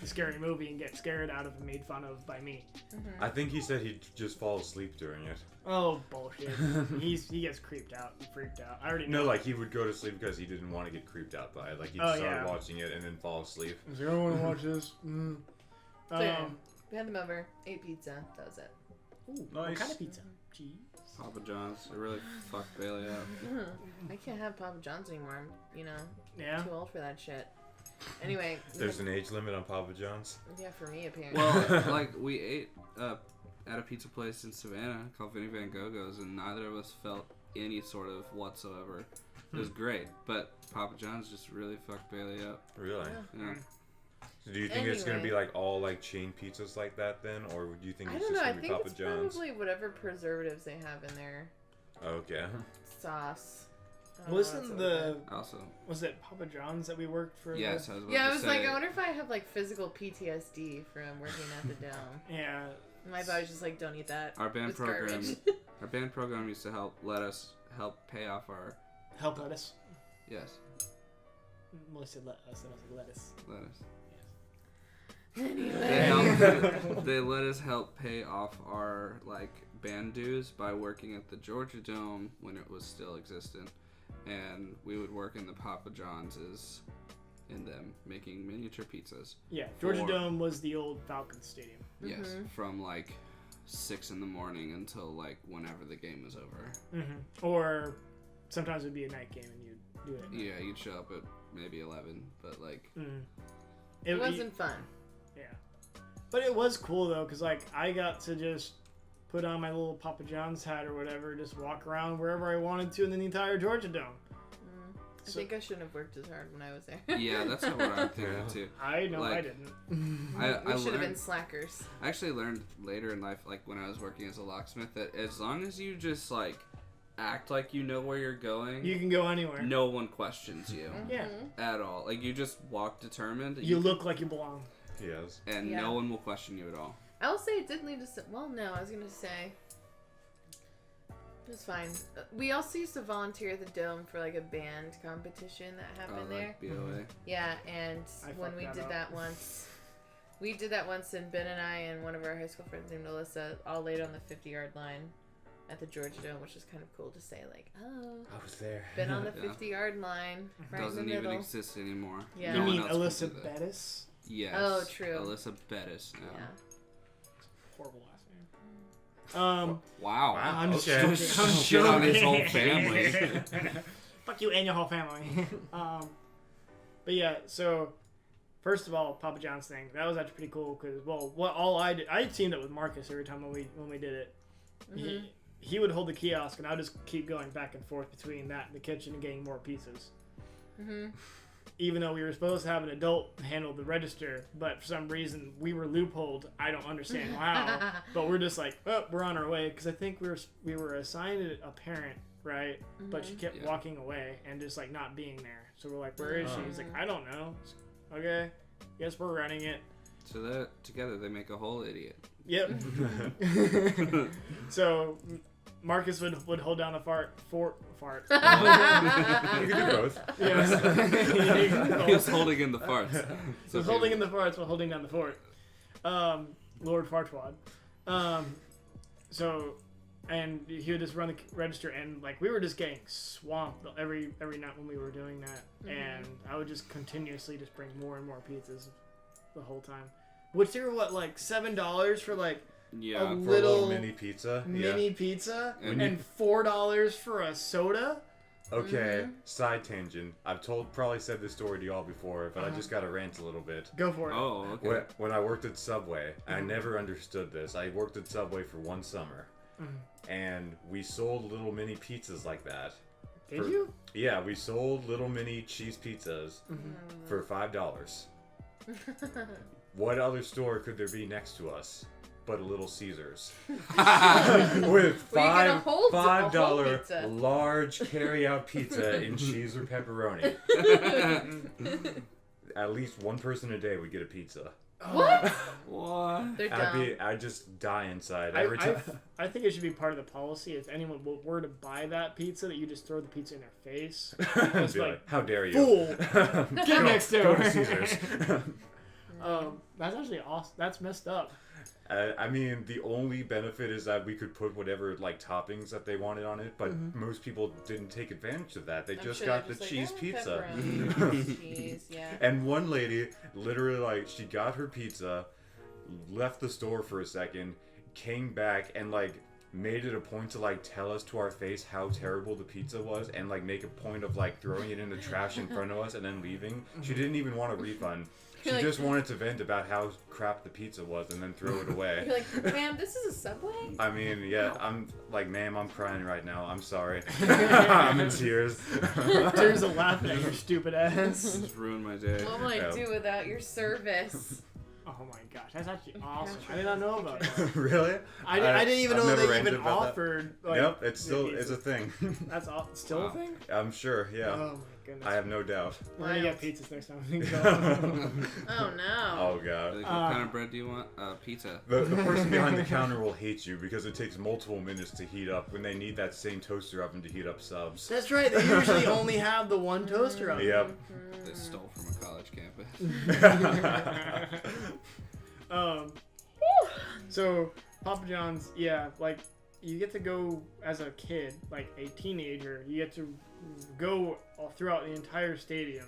scary movie and get scared out of and made fun of by me. I think he said he'd just fall asleep during it. Oh bullshit. He gets creeped out and freaked out. I already know. No, like he would go to sleep because he didn't want to get creeped out by it. Like he'd Oh, start yeah. watching it and then fall asleep. Is there anyone want to watch this? So yeah, we had them over, ate pizza. That was it. Ooh, Nice. What kind of pizza? Cheese. Papa John's. It really fucked Bailey up. I can't have Papa John's anymore. I'm, Yeah. too old for that shit. Anyway. There's an age limit on Papa John's. Yeah, for me apparently. Well, like we ate at a pizza place in Savannah called Vinny Van Gogo's, and neither of us felt any sort of whatsoever. It was great, but Papa John's just really fucked Bailey up. Really? Yeah. So do you think it's gonna be Anyway. like all like chain pizzas like that then, or do you think I it's don't just know. I gonna be think Papa it's John's? probably whatever preservatives they have in their Okay. sauce. I don't know Wasn't what's the Also, was it Papa John's that we worked for? yes, I was about Yeah, to I was say, like, I wonder if I have like physical PTSD from working at the Dome. Yeah. My body's just like, don't eat that. our band It's program. garbage. Our band program used to help pay off our Help lettuce. yes Melissa said let us, and I said lettuce. lettuce. Anyway. They let us help pay off our like band dues by working at the Georgia Dome when it was still existent, and we would work in the Papa John's in them making miniature pizzas. Yeah, Georgia For- Dome was the old Falcons Stadium. Yes, Mhm. from like 6 in the morning until like whenever the game was over. Or sometimes it'd be a night game and you'd do it. Yeah, you'd show up at maybe 11, but like It wasn't fun. Yeah, but it was cool though, cause like I got to just put on my little Papa John's hat or whatever, just walk around wherever I wanted to in the entire Georgia Dome. I think I shouldn't have worked as hard when I was there. yeah, that's what I'm thinking too. I know I Like, didn't. We should have been learned- slackers. I actually learned later in life, like when I was working as a locksmith, that as long as you just like act like you know where you're going, You can go anywhere. no one questions you Yeah. at all. Like, you just walk determined. You look like you belong. Yes. and Yeah. no one will question you at all. I will say it did lead to some... Well, no, I was going to say... It was fine. We also used to volunteer at the Dome for, like, a band competition that happened there. Like BOA. Yeah, and I when fucked we that did up. that once... We did that once, and Ben and I and one of our high school friends named Alyssa all laid on the 50-yard line at the Georgia Dome, which is kind of cool to say, like, oh, I was there. been on the Yeah. 50-yard line, right Doesn't in the even middle. exist anymore. Yeah. You No mean one else can Alyssa do that. Bettis? Yes. Oh, true. Alyssa Bettis. Yeah. Yeah. Horrible last name. Wow. I'm just okay. joking. I'm Shit on his whole joking. family. Fuck you and your whole family. But yeah, so first of all, Papa John's thing, that was actually pretty cool because, well, what all I did, I teamed up with Marcus every time when we did it. He would hold the kiosk and I would just keep going back and forth between that and the kitchen and getting more pizzas. Even though we were supposed to have an adult handle the register, but for some reason we were loopholed. I don't understand how, but we're just like, oh, we're on our way because I think we were assigned a parent, right? But she kept walking away and just like not being there. So we're like, where is she? He's like, I don't know. Okay, guess we're running it. So that together they make a whole idiot. Yep. So Marcus would hold down the fart. You can do both. Yeah. He was holding in the farts. So holding in the farts while holding down the fort. Lord Fartwad. So, and he would just run the register, and like we were just getting swamped every night when we were doing that, and I would just continuously just bring more and more pizzas the whole time. Which they were like $7 for like Yeah. a For a little little mini pizza. mini pizza, And and $4 for a soda. Okay, side tangent. I've probably said this story to y'all before, but I just gotta rant a little bit. Go for it. Oh, okay. When I worked at Subway, I never understood this. I worked at Subway for one summer, and we sold little mini pizzas like that. Did you? Yeah, we sold little mini cheese pizzas for $5. What other store could there be next to us but a Little Caesars? With Well, you get a whole $5 pizza. large carry-out pizza in cheese or pepperoni. At least one person a day would get a pizza. What? What? They're dumb. I'd just die inside every time. I think it should be part of the policy if anyone were to buy that pizza that you just throw the pizza in their face. It's Be like, like, how dare you? fool! Get next Go door. to Caesars. That's actually awesome. That's messed up. I mean, the only benefit is that we could put whatever like toppings that they wanted on it, but most people didn't take advantage of that. They I'm just sure got they're the just cheese like, pizza. pepperoni, cheese, yeah. And one lady, literally, like, she got her pizza, left the store for a second, came back, and like made it a point to like tell us to our face how terrible the pizza was, and like make a point of like throwing it in the trash in front of us and then leaving. She didn't even want a refund. She You're like- just wanted to vent about how crap the pizza was and then throw it away. You're like, ma'am, this is a Subway? I mean, yeah, I'm like, ma'am, I'm crying right now. I'm sorry. I'm in tears. Tears of laughing at your stupid ass. Just ruined my day. What will I Yeah. do without your service? Oh my gosh, that's actually awesome. I did not know about that. Really? I didn't even I've know never they ranted even about that. offered. Like, Yep, it's still the it's a pizza. thing. That's still Wow. a thing. I'm sure. Yeah, Oh my goodness. I have no doubt. We're gonna Wild. get pizzas next time we go. Oh no. Oh god. Like, what kind of bread do you want? Pizza. The person behind the counter will hate you because it takes multiple minutes to heat up when they need that same toaster oven to heat up subs. That's right. They usually only have the one toaster oven. Yep. They stole from a college campus. So Papa John's, yeah, like you get to go as a kid, like a teenager, you get to go all throughout the entire stadium,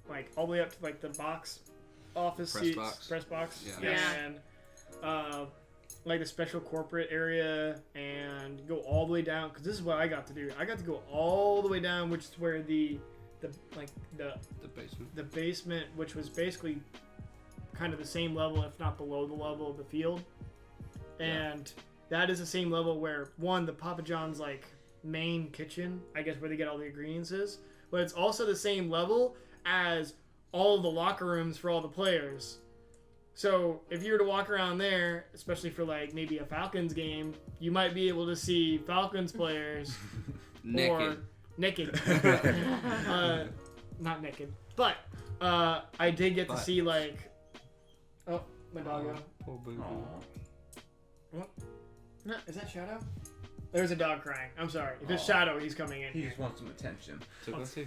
like all the way up to like the box office Press seats, box. press box, Yeah. and like the special corporate area, and go all the way down. Because this is what I got to do. I got to go all the way down, which is where the The basement. the basement, which was basically kind of the same level, if not below the level of the field. And that is the same level where, one, the Papa John's like main kitchen, I guess where they get all the ingredients is, but it's also the same level as all of the locker rooms for all the players. So if you were to walk around there, especially for like maybe a Falcons game, you might be able to see Falcons players or naked. Not naked, but I did get to see like. Oh, my doggo. Poor baby. What? Is that Shadow? There's a dog crying. I'm sorry. If it's Shadow, he's coming in. He just wants some attention. So go see.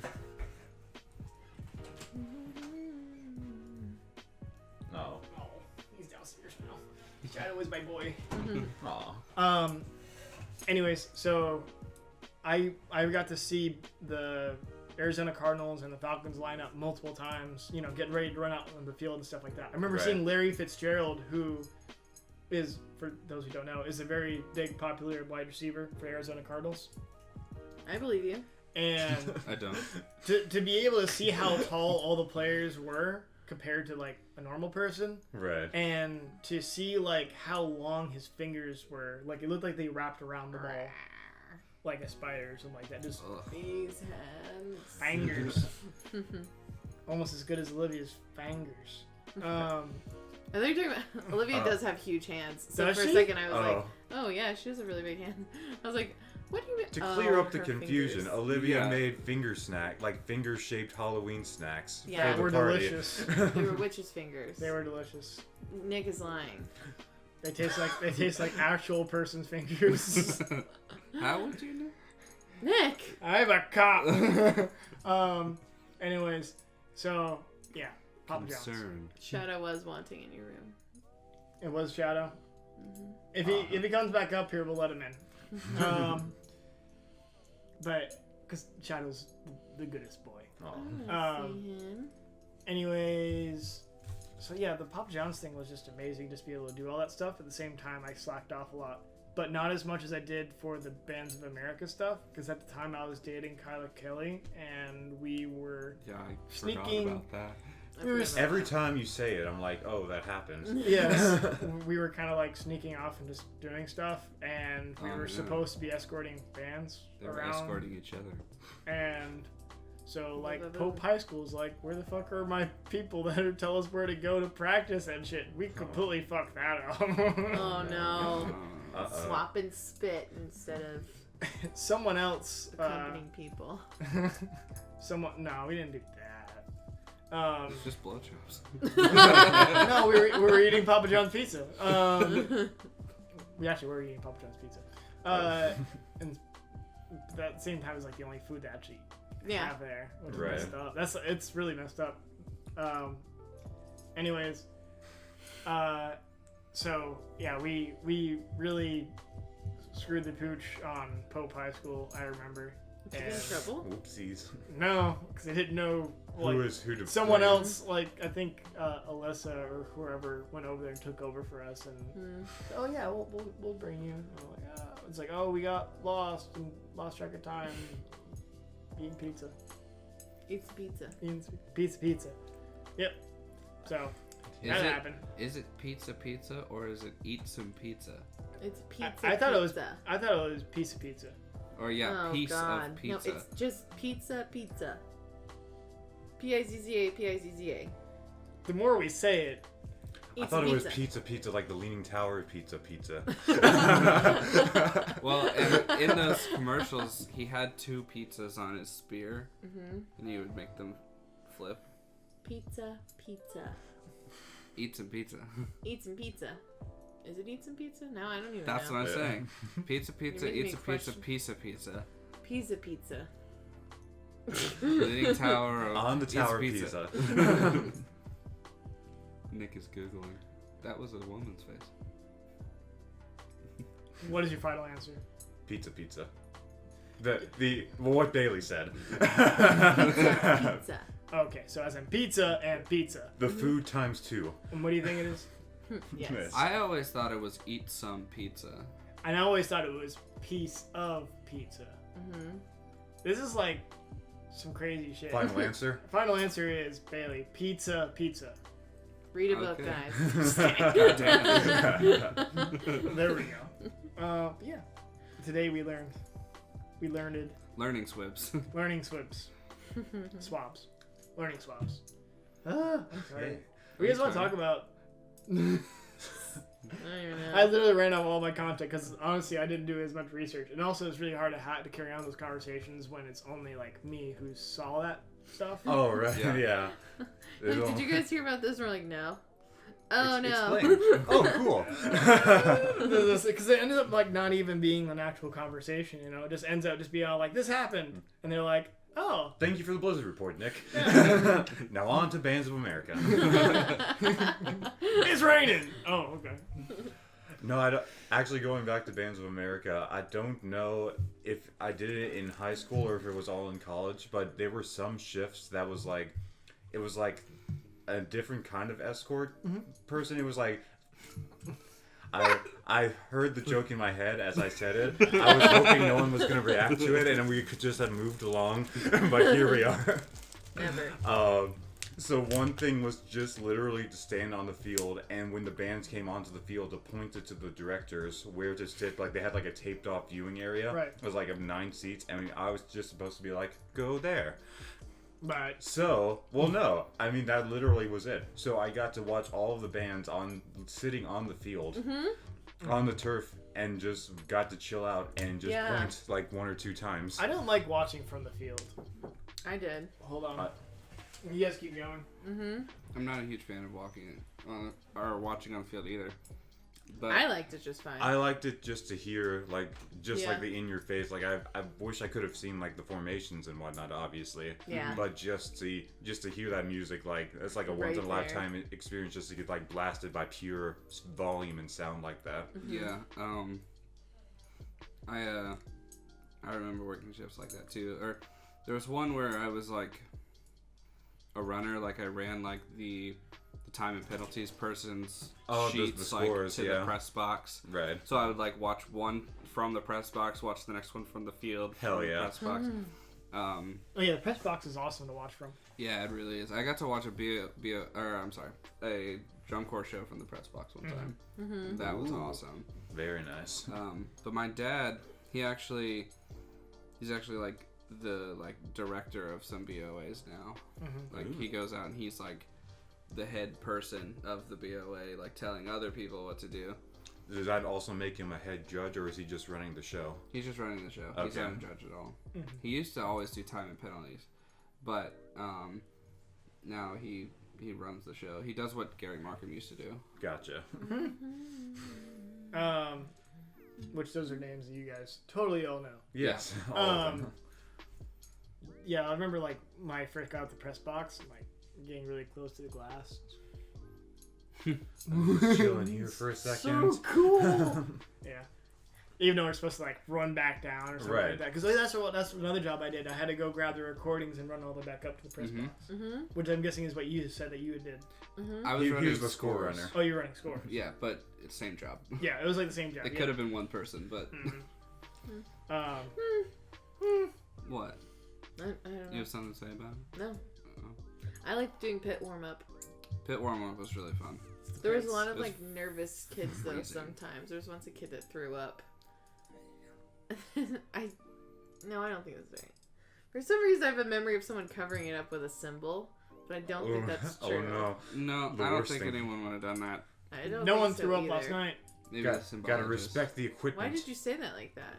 Oh. Oh, he's downstairs now. Shadow is my boy. Aw. Anyways, so I got to see the Arizona Cardinals and the Falcons line up multiple times, you know, getting ready to run out on the field and stuff like that. I remember seeing Larry Fitzgerald, who is, for those who don't know, is a very big, popular wide receiver for Arizona Cardinals. I believe you. And I don't. to be able to see how tall all the players were compared to like a normal person, Right. and to see like how long his fingers were, like it looked like they wrapped around the ball like a spider or something like that. Just These hands. fingers. Almost as good as Olivia's fingers. I think you're talking about Olivia does have huge hands. So Does for she? a second I was like, oh yeah, she has a really big hand. I was like, what do you mean? To clear up the her confusion, fingers. Olivia made finger-shaped Halloween snacks Yeah. for They were the party. delicious. They were witch's fingers. They were delicious. Nick is lying. They taste like actual person's fingers. How would you know? Nick! I'm a cop. Anyways, so yeah, Papa John's. Concerned. Shadow was wanting in your room. It was Shadow. Mm-hmm. If he comes back up here, we'll let him in. But because Shadow's the goodest boy. Aw. See him. Anyways, so yeah, the Papa John's thing was just amazing. Just be able to do all that stuff. At the same time, I slacked off a lot, but not as much as I did for the Bands of America stuff. Because at the time, I was dating Kyla Kelly, and we were Yeah, I Sneaking- forgot about that. I forgot about Every that. time you say it, I'm like, oh, that happened. yes, we were kind of like sneaking off and just doing stuff, and we Oh, were yeah. supposed to be escorting bands They were around. escorting each other. And so, like, Pope High School's like, where the fuck are my people that would tell us where to go to practice and shit? We completely fucked that up. Oh no. Uh-oh. Swap and spit instead of Someone else. accompanying people. No, we didn't do that. It's just blowjobs. No, we were eating Papa John's pizza. We actually were eating Papa John's pizza. And that same time was like the only food to actually have there, which is Right. messed up. It's really messed up. Anyways, so yeah, we really screwed the pooch on Pope High School. I remember. Did you get in trouble? Whoopsies. No, because I didn't know. Like, Who to someone blame? else, like I think Alyssa or whoever went over there and took over for us, and oh yeah, we'll bring you. And I'm like, it's like, oh, we got lost and lost track of time, eating pizza, It's pizza. eating pizza. Yep. So Is that it, happened. is it pizza or is it eat some pizza? It's pizza. I thought it was. pizza. I thought it was piece of pizza. Or yeah, Oh, piece God. of pizza. No, it's just pizza. P-I-Z-Z-A. The more we say it, I thought it was pizza, like the Leaning Tower pizza. Well, in those commercials, he had 2 pizzas on his spear, and he would make them flip. Pizza. Eat some pizza. Eat some pizza. Is it eat some pizza? No, I don't even That's know. what I'm saying. Pizza, You're making eat me some question. pizza. Pizza. Leaning tower of On the eats tower pizza. Nick is Googling. That was a woman's face. what is your final answer? Pizza. What Bailey said. Pizza. Okay, so as in pizza and pizza. The food times 2. And what do you think it is? Yes. Yes. I always thought it was eat some pizza. And I always thought it was piece of pizza. This is like some crazy shit. Final answer? Final answer is Bailey. Pizza. Read a book, Okay. guys. There we go. Yeah. Today we learned it. Learning swibs. Learning swibs. Swabs. Learning swabs. I'm sorry. We guys want to talk about I don't even know. I literally ran out of all my content because honestly, I didn't do as much research, and also it's really hard to carry on those conversations when it's only like me who saw that stuff. Oh right, Yeah. yeah. Like, did you guys hear about this? We're like, no. Oh no. Explain. Oh, cool. Because it ended up like not even being an actual conversation, you know. It just ends up just being all like, "This happened," and they're like, "Oh, Thank you for the Blizzard report, Nick. Now on to Bands of America. it's raining." Oh, okay. No, I don't. Actually, going back to Bands of America, I don't know if I did it in high school or if it was all in college, but there were some shifts that was like, it was like a different kind of escort person. It was like, I heard the joke in my head as I said it. I was hoping no one was going to react to it and we could just have moved along, but here we are. Never. So one thing was just literally to stand on the field, and when the bands came onto the field, to point it to the directors where to sit. Like they had like a taped off viewing area. Right. It was like of 9 seats, and I was just supposed to be like, go there. Right. So, well, no, I mean that literally was it. So I got to watch all of the bands sitting on the field, on the turf, and just got to chill out and just point like 1 or 2 times. I don't like watching from the field. I did. Hold on. You guys keep going. I'm not a huge fan of watching on the field either. But I liked it just fine. I liked it just to hear, like, like Yeah. the in your face. Like, I wish I could have seen like the formations and whatnot, obviously. Yeah. But just to hear that music, like, it's like a Right once in a lifetime experience just to get like blasted by pure volume and sound like that. yeah, I remember working shifts like that too. Or there was one where I was like a runner, like I ran like the time and penalties person's sheets the like scores, to the press box. Right. So I would like watch one from the press box, watch the next one from the field. Hell from yeah. The press box. Oh yeah, the press box is awesome to watch from. Yeah, it really is. I got to watch a drum corps show from the press box one time. That was awesome. Very nice. But my dad, he's actually like the director of some BOAs now. Like he goes out and he's like the head person of the BOA, like telling other people what to do. Does that also make him a head judge, or is he just running the show? He's just running the show. Okay. He's not a judge at all. He used to always do time and penalties, but now he runs the show. He does what Gary Markham used to do. Gotcha. Which those are names that you guys totally all know. Yes. All of them. Yeah, I remember like when I first got out the press box, like getting really close to the glass. Chilling here for a second. So cool. Yeah. Even though we're supposed to like run back down or something Right. like that, because that's another job I did. I had to go grab the recordings and run all the way back up to the press box, which I'm guessing is what you said that you did. I was He running was the score scores. runner. Oh, you're running scores. Yeah, but it's same job. Yeah, it was like the same job. It could have been one person, but what? I don't know. You have something to say about it? No. I liked doing pit warm up. Pit warm up was really fun. There was a lot of It was like nervous kids though. freezing. Sometimes there was once a kid that threw up. I don't think that's right. For some reason, I have a memory of someone covering it up with a symbol, but I don't think that's true. Oh no. No, The I don't worst think thing. anyone would have done that. I don't. No think one so threw up either. last night. Maybe the Gotta symbologist. respect the equipment. Why did you say that like that?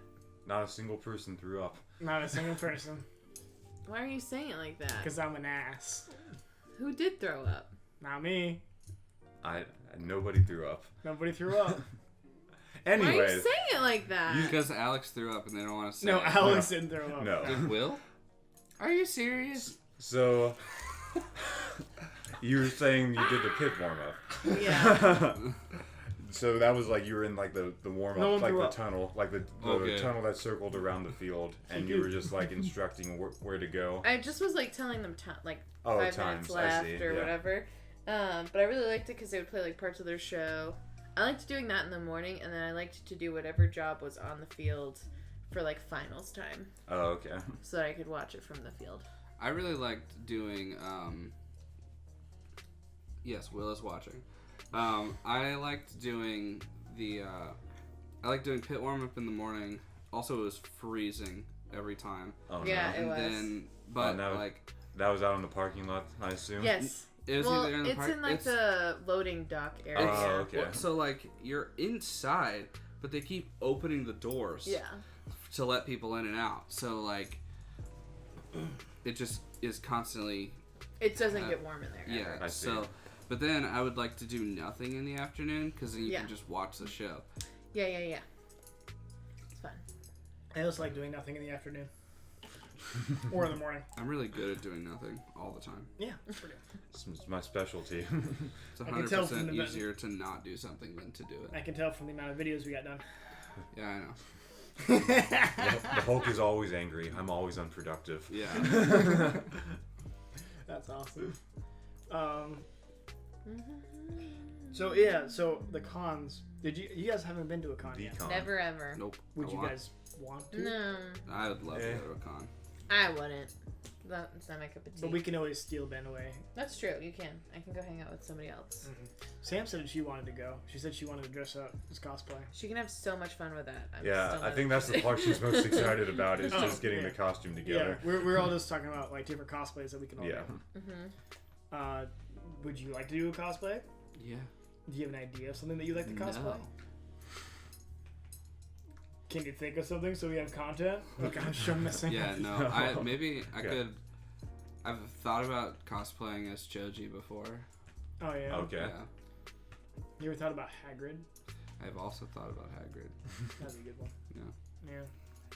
Not a single person threw up. Not a single person. Why are you saying it like that? Because I'm an ass. Who did throw up? Not me. Nobody threw up. Nobody threw up. Why are you Anyway, saying it like that? Because Alex threw up and they don't want to say No, it. Alex didn't throw up. no. Did Will? Are you serious? So you were saying you did the pit warm up. Yeah. So that was like you were in like the warm up, No one like threw the up. tunnel, like the Okay. tunnel that circled around the field, and you were just like instructing where to go. I just was like telling them like Oh, 5 times, minutes I left see, or yeah. whatever. But I really liked it because they would play like parts of their show. I liked doing that in the morning, and then I liked to do whatever job was on the field for like finals time, Oh, okay. so that I could watch it from the field. I really liked doing. Yes, Will is watching. I liked doing I liked doing pit warm up in the morning. Also, it was freezing every time. Oh Yeah, no. it was. Then, but Oh, no. like That was out in the parking lot, I assume. Yes. It was Well, either in the it's park. in like the loading dock area. Oh, okay. Well, so like you're inside, but they keep opening the doors. Yeah. To let people in and out. So like, it just is constantly. It doesn't get warm in there. Yeah. Ever. I see. So, but then I would like to do nothing in the afternoon because then you Yeah. can just watch the show. Yeah. It's fun. I also like doing nothing in the afternoon. Or in the morning. I'm really good at doing nothing all the time. Yeah, that's pretty good. It's my specialty. It's I can tell from 100% the- easier to not do something than to do it. I can tell from the amount of videos we got done. Yeah, I know. The Hulk is always angry. I'm always unproductive. Yeah. That's awesome. So yeah, so the cons. You guys haven't been to a con The yet? con. Never ever. Nope. Would I you want- guys want to? No, I would love to go to a con. I wouldn't. That's not my cup of tea. But we can always steal Ben away. That's true. You can. I can go hang out with somebody else. Sam said she wanted to go. She said she wanted to dress up as cosplay. She can have so much fun with that. I'm Yeah, still I not think that's the interested. part she's most excited about is Oh, just getting yeah. the costume Yeah, together. we're all just talking about like different cosplays that we can all Yeah. do. Would you like to do a cosplay? Yeah. Do you have an idea of something that you like to cosplay? No. Can you think of something so we have content? Okay, I'm sure I'm missing. Yeah, no. I Okay. could. I've thought about cosplaying as Joji before. Oh yeah. Okay. Yeah. You ever thought about Hagrid? I've also thought about Hagrid. That'd be a good one. Yeah. Yeah.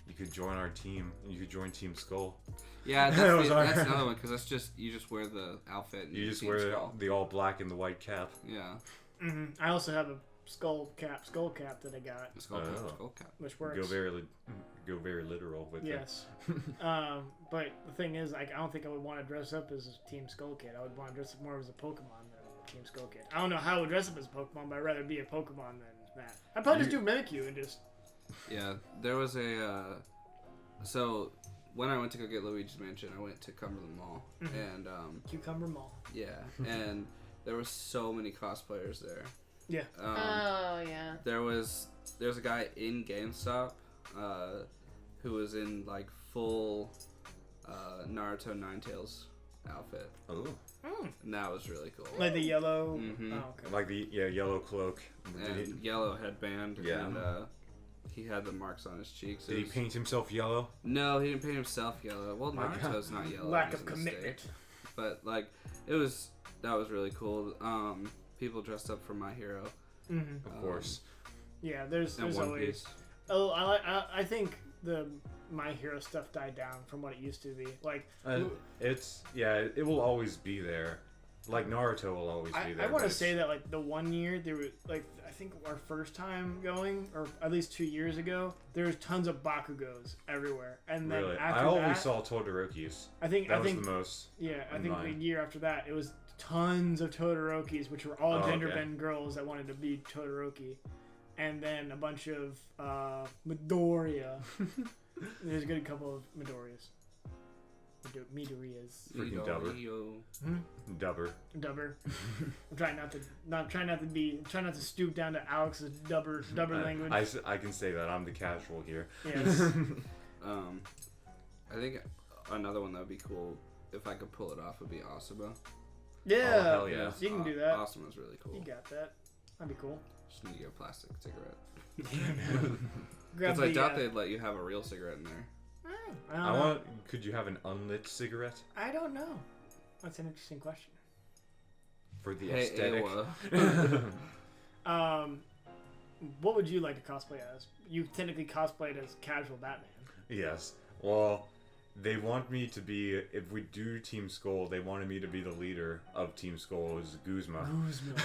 You could join our team. You could join Team Skull. Yeah, That was that's our- another one because that's just you just wear the outfit. And You just Team wear Skull. the all black and the white cap. Yeah. I also have a skull cap that I got, Skull cap. Oh. Skull cap. which works. Go very literal with Yes. But the thing is, like, I don't think I would want to dress up as Team Skull Kid. I would want to dress up more as a Pokemon than Team Skull Kid. I don't know how I would dress up as a Pokemon, but I'd rather be a Pokemon than that. I'd probably just do Mimikyu and just. Yeah, there was a. So when I went to go get Luigi's Mansion, I went to Cumberland Mall, and Cucumber Mall. yeah, and there were so many cosplayers there. Yeah. Oh yeah. There's a guy in GameStop, who was in like full Naruto Ninetales outfit, Oh, and that was really cool. Like the yellow. Mhm. Oh, okay. like the yellow cloak. And yellow headband. Yeah. And he had the marks on his cheeks. Did he paint himself yellow? No, he didn't paint himself yellow. Well, My Naruto's not yellow. Lack he's of a commitment. mistake. But like, that was really cool. People dressed up for My Hero. Of course. Yeah, there's And One always. Piece. Oh, I think the My Hero stuff died down from what it used to be. Like, It will always be there. Like Naruto will always be there. I want to but say that like the 1 year there was like I think our first time going, or at least 2 years ago, there was tons of Bakugos everywhere, and then really, after I always that, saw Todorokis. I think That was the most. yeah, I in think mine. the year after that it was tons of Todorokis, which were all Oh, gender okay. bend girls that wanted to be Todoroki, and then a bunch of Midoriya. There's a good couple of Midoriyas. Midoriyas. Freaking Midoriyo. Dubber. Dubber. I'm trying not to stoop down to Alex's dubber language. I can say that I'm the casual here. Yes. I think another one that would be cool if I could pull it off would be Asuma. Yeah. Oh, hell yeah. You can do that. Asuma's really cool. You got that. That'd be cool. Just need to get a plastic cigarette. Grab Because I the, doubt they'd let you have a real cigarette in there. I don't know. Could you have an unlit cigarette I don't know. That's an interesting question. for the Hey, aesthetic? Aowa. What would you like to cosplay as? You technically cosplayed as casual Batman. Yes. Well, they want me to be. If we do Team Skull, they wanted me to be the leader of Team Skull as Guzma.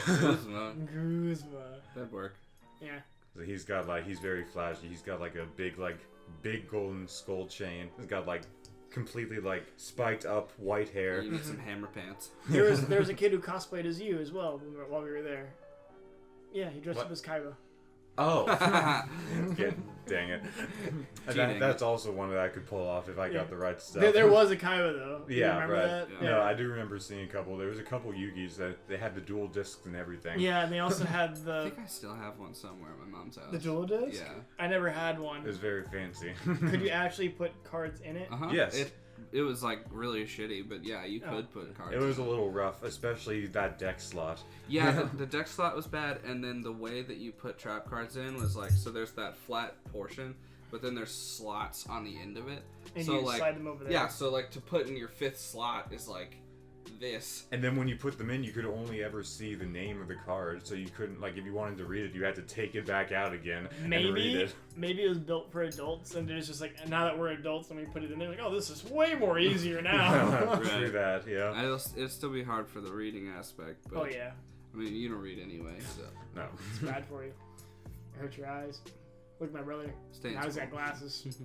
Guzma. Guzma. That'd work. Yeah. So he's very flashy. He's got like a big golden skull chain. He's got like completely like spiked up white hair. You need some hammer pants. There was a kid who cosplayed as you as well while we were there. Yeah, he dressed What? up as Kaiba. Oh, yeah, dang it! Cheating. That's also one that I could pull off if I got the right stuff. There was a Kaiba though. You Yeah, remember right. that? Yeah. No, I do remember seeing a couple. There was a couple Yugis that they had the dual discs and everything. Yeah, and they also had I the think I still have one somewhere at my mom's house. the dual disc. Yeah. I never had It one. was very fancy. Could you actually put cards in it? Uh-huh. Yes. It it was like really shitty, but yeah, you could put cards. It was a little rough, especially that deck slot. Yeah, the deck slot was bad, and then the way that you put trap cards in was like, so there's that flat portion, but then there's slots on the end of it. And so you like, slide them over there. yeah, so like to put in your 5th slot is like this. And then when you put them in, you could only ever see the name of the card, so you couldn't, like, if you wanted to read it, you had to take it back out again and read it. Maybe it was built for adults, and it's just like, now that we're adults and we put it in there, like, oh, this is way more easier now. True that, yeah. It'd still be hard for the reading aspect, but Oh, yeah. I mean, you don't read anyway, so No. It's bad for you. It hurts your eyes. Look at my brother. stay in Now he's school. got glasses.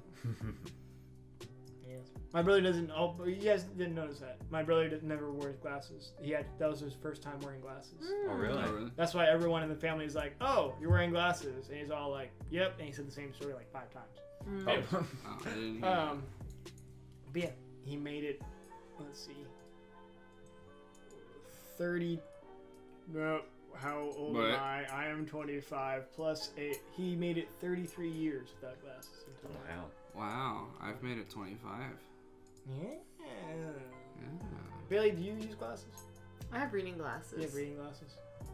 Yes. My brother doesn't. Oh, you guys didn't notice that. My brother never wears glasses. That was his first time wearing glasses. Oh, really? Oh, really? That's why everyone in the family is like, "Oh, you're wearing glasses," and he's all like, "Yep." And he said the same story like 5 times. Anyway, Oh. Oh, I didn't hear that. but yeah, he made it. Let's see. 30. No, how old What? am I? I am 25 plus 8. He made it 33 years without glasses. Until Wow. Wow, I've made it 25. Yeah. Yeah. Bailey, do you use glasses? I have reading glasses. You have reading glasses?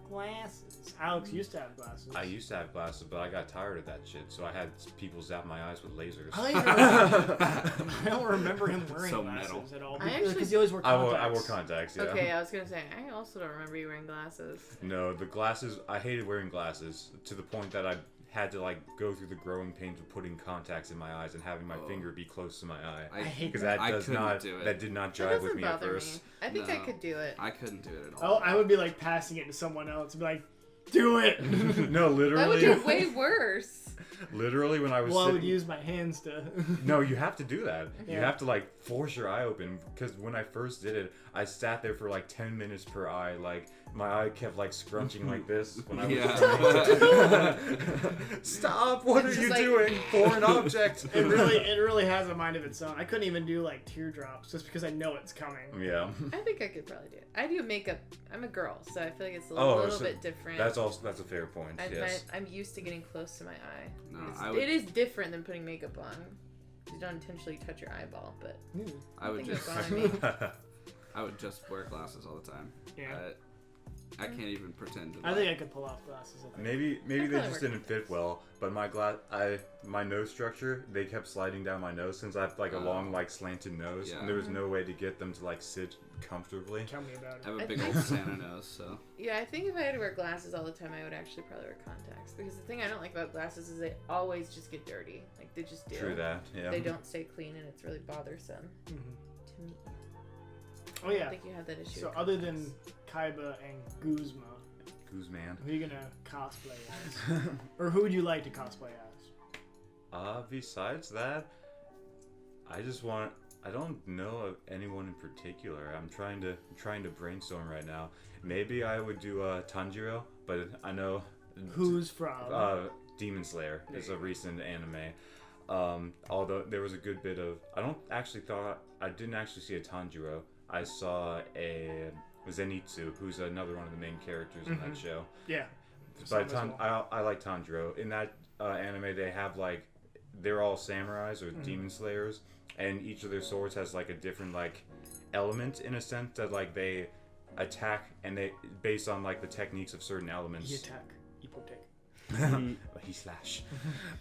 Glasses. Alex used to have glasses. I used to have glasses, but I got tired of that shit, so I had people zap my eyes with lasers. I don't remember him wearing So glasses metal. at all. I actually- Because he always wore contacts. I wore contacts, yeah. Okay, I was gonna say I also don't remember you wearing glasses. No, the glasses, I hated wearing glasses to the point that I had to, like, go through the growing pains of putting contacts in my eyes and having my finger be close to my eye. I hate Because that. that couldn't do it. that did not That jive doesn't with me at bother first. me. I think I No. could do it. I couldn't do it at Oh, all. I would be like passing it to someone else and be like, do it! No, That would literally, be way worse. literally when I was Well, I would sitting, use my hands to. no, you have to do that. You Yeah. have to, like, force your eye open, because when I first did it, I sat there for like 10 minutes per eye, like my eye kept like scrunching like this when I was Yeah. Stop! What It's are just you like- doing? Foreign object. It really has a mind of its own. I couldn't even do like teardrops just because I know it's coming. Yeah. I think I could probably do it. I do makeup. I'm a girl, so I feel like it's a Oh, little so bit different. That's a fair point. Yes. I'm used to getting close to my eye. No, It's- I would- It is different than putting makeup on. You don't intentionally touch your eyeball, but I would think just that's fine. I would just wear glasses all the time. Yeah. I can't even pretend to. I think I could pull off glasses. I think. Maybe they probably just work. didn't fit well, but my nose structure, they kept sliding down my nose since I have like a long like slanted nose, Yeah. and there was no way to get them to like sit comfortably. Tell me about it. I have a I big think- old Santa nose, so. yeah, I think if I had to wear glasses all the time, I would actually probably wear contacts. Because the thing I don't like about glasses is they always just get dirty. Like they just do. True that. Yeah. They don't stay clean, and it's really bothersome Mhm. to me. Oh I yeah. don't think you have that issue. So with other contacts. than Kaiba and Guzma, Guzman. who are you gonna cosplay as? Or who would you like to cosplay as? Besides that, I don't know of anyone in particular. I'm trying to brainstorm right now. Maybe I would do Tanjiro, but I know Who's from? Demon Slayer is a recent anime. Although there was a good bit of, I didn't actually see a Tanjiro. I saw a Zenitsu, who's another one of the main characters in that show. Yeah. But Some as well. I like Tanjiro. In that anime, they have like, they're all samurais or demon slayers, and each of their swords has like a different like element in a sense that like they attack and they based on like the techniques of certain elements. He attack. Ipotech. He slash.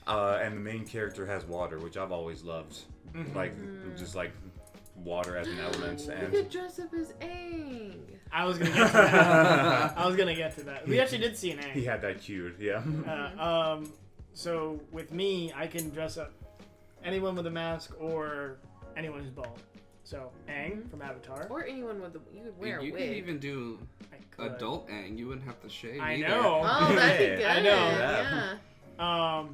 And the main character has water, which I've always loved. Like just like water as an element. You And could dress up as Aang. I was gonna get to that. I was gonna get to that. We actually did see an he Aang. had that cued, yeah. So with me, I can dress up anyone with a mask or anyone who's bald. So Aang from Avatar. Or anyone with a... You could wear You a could wig. even do I could. adult Aang. You wouldn't have to shave. I either. know. Oh, that'd be Yeah, good. I know. Yeah.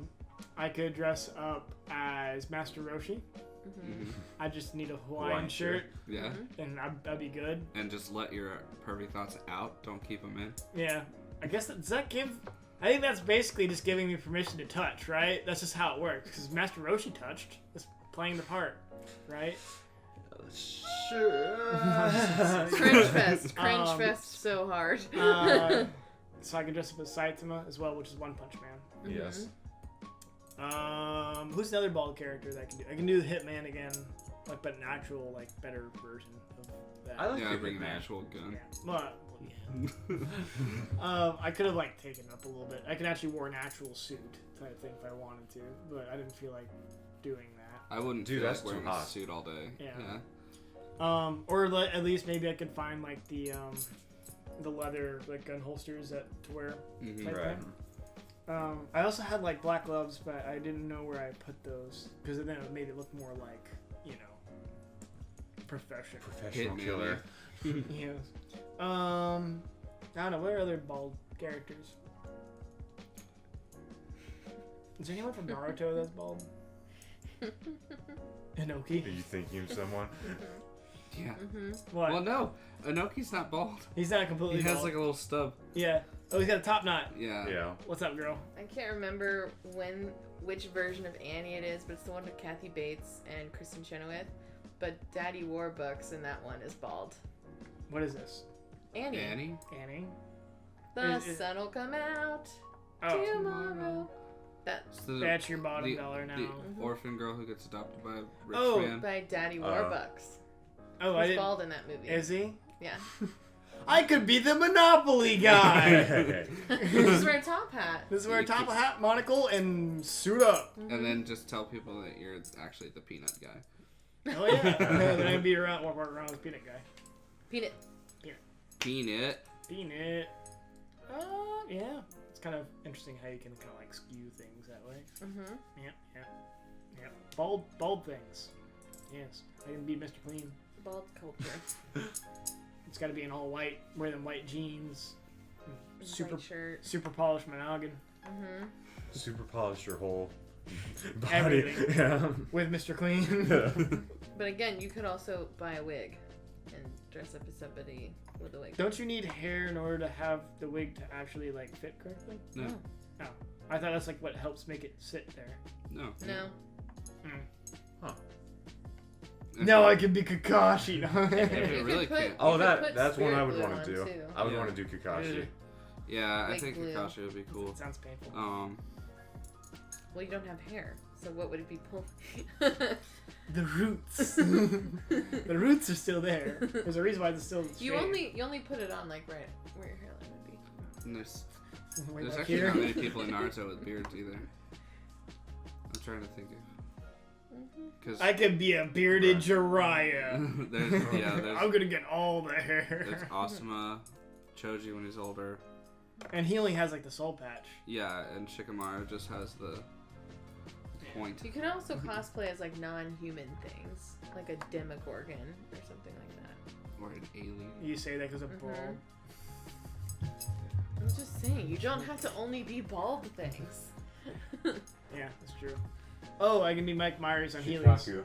I could dress up as Master Roshi. Mhm. I just need a Hawaiian Hawaiian shirt, Yeah, and I'd be good. and just let your pervy thoughts out. Don't keep them in. Yeah. I guess does that give? I think that's basically just giving me permission to touch, right? That's just how it works. Because Master Roshi touched. That's playing the part, right? Sure. Cringe fest. Cringe Um, fest so hard. So I can dress up as Saitama as well, which is One Punch Man. Yes. Who's another bald character that I can do? I can do the Hitman again. like but an actual like better version of that. I like Yeah, Good bring an Man. actual gun. Yeah. I could have like taken it up a little bit. I could actually wear an actual suit type thing if I wanted to, but I didn't feel like doing that. I wouldn't Dude, feel that's like wearing too a hot. suit all day. Yeah. Or at least maybe I could find like the leather like gun holsters that to wear. Mhm. Like Right. that. I also had like black gloves, but I didn't know where I put those because then it made it look more like professional. Professional Hitman. killer. Yes. I don't know. What are other bald characters? Is there anyone from Naruto that's bald? Are Inoki. you thinking of someone? Yeah. What? Well, no. Inoki's not bald. He's not completely He has bald. like a little stub. Yeah. Oh, he's got a top knot. Yeah. Yeah. What's up, girl? I can't remember which version of Annie it is, but it's the one with Kathy Bates and Kristen Chenoweth. But Daddy Warbucks in that one is bald. What is this? Annie. Annie? Annie? The Is- sun will come out Oh. tomorrow. That's It's the, That's your bottom the, dollar now. the orphan girl who gets adopted by a rich Oh. man. by Daddy Warbucks. Oh, I He's didn't. bald in that movie. Is he? Yeah. I could be the Monopoly guy. Just wear a top hat. This is where a top hat, monocle, and suit up. And then just tell people that you're actually the peanut guy. Oh yeah. Then I'd be around, walk around with peanut guy. Peanut. Peanut. Peanut. Yeah. It's kind of interesting how you can kind of like skew things that way. Mm-hmm. Yeah. Bald things. Yes. I can be Mr. Clean. Bald culture. It's got to be in all white, wear them white jeans, super White shirt. super polished monogon Mm-hmm. Super polish your whole body. Everything. Yeah. with Mr. Clean. But again, you could also buy a wig and dress up as somebody with a wig. Don't you need hair in order to have the wig to actually like fit correctly? No. Oh. I thought that's like what helps make it sit there. No. No. No, I can be Kakashi. If You it could really put- can't. you Oh, could put that's one I spirit would glue want on, to do. too. I would Yeah. want to do Kakashi. Yeah, I Like think glue. Kakashi would be cool. Sounds painful. Well, you don't have hair, so what would it be pulled? The roots. The roots are still there. There's a reason why it's still you straight. only put it on like right where your hairline would be. And there's Way there's back actually here. not many people in Naruto with beards either. I'm trying to think of. Cause I could be a bearded Jiraiya. there's I'm gonna get all the hair. there's Asuma, Choji when he's older. And he only has like the soul patch. Yeah, and Shikamaru just has the point. You can also cosplay as like non-human things, like a Demogorgon or something like that. Or an alien. You say that because of bald. I'm just saying, you don't have to only be bald things. Yeah, that's true. Oh, I can be Mike Myers on Heelys. Shikaku.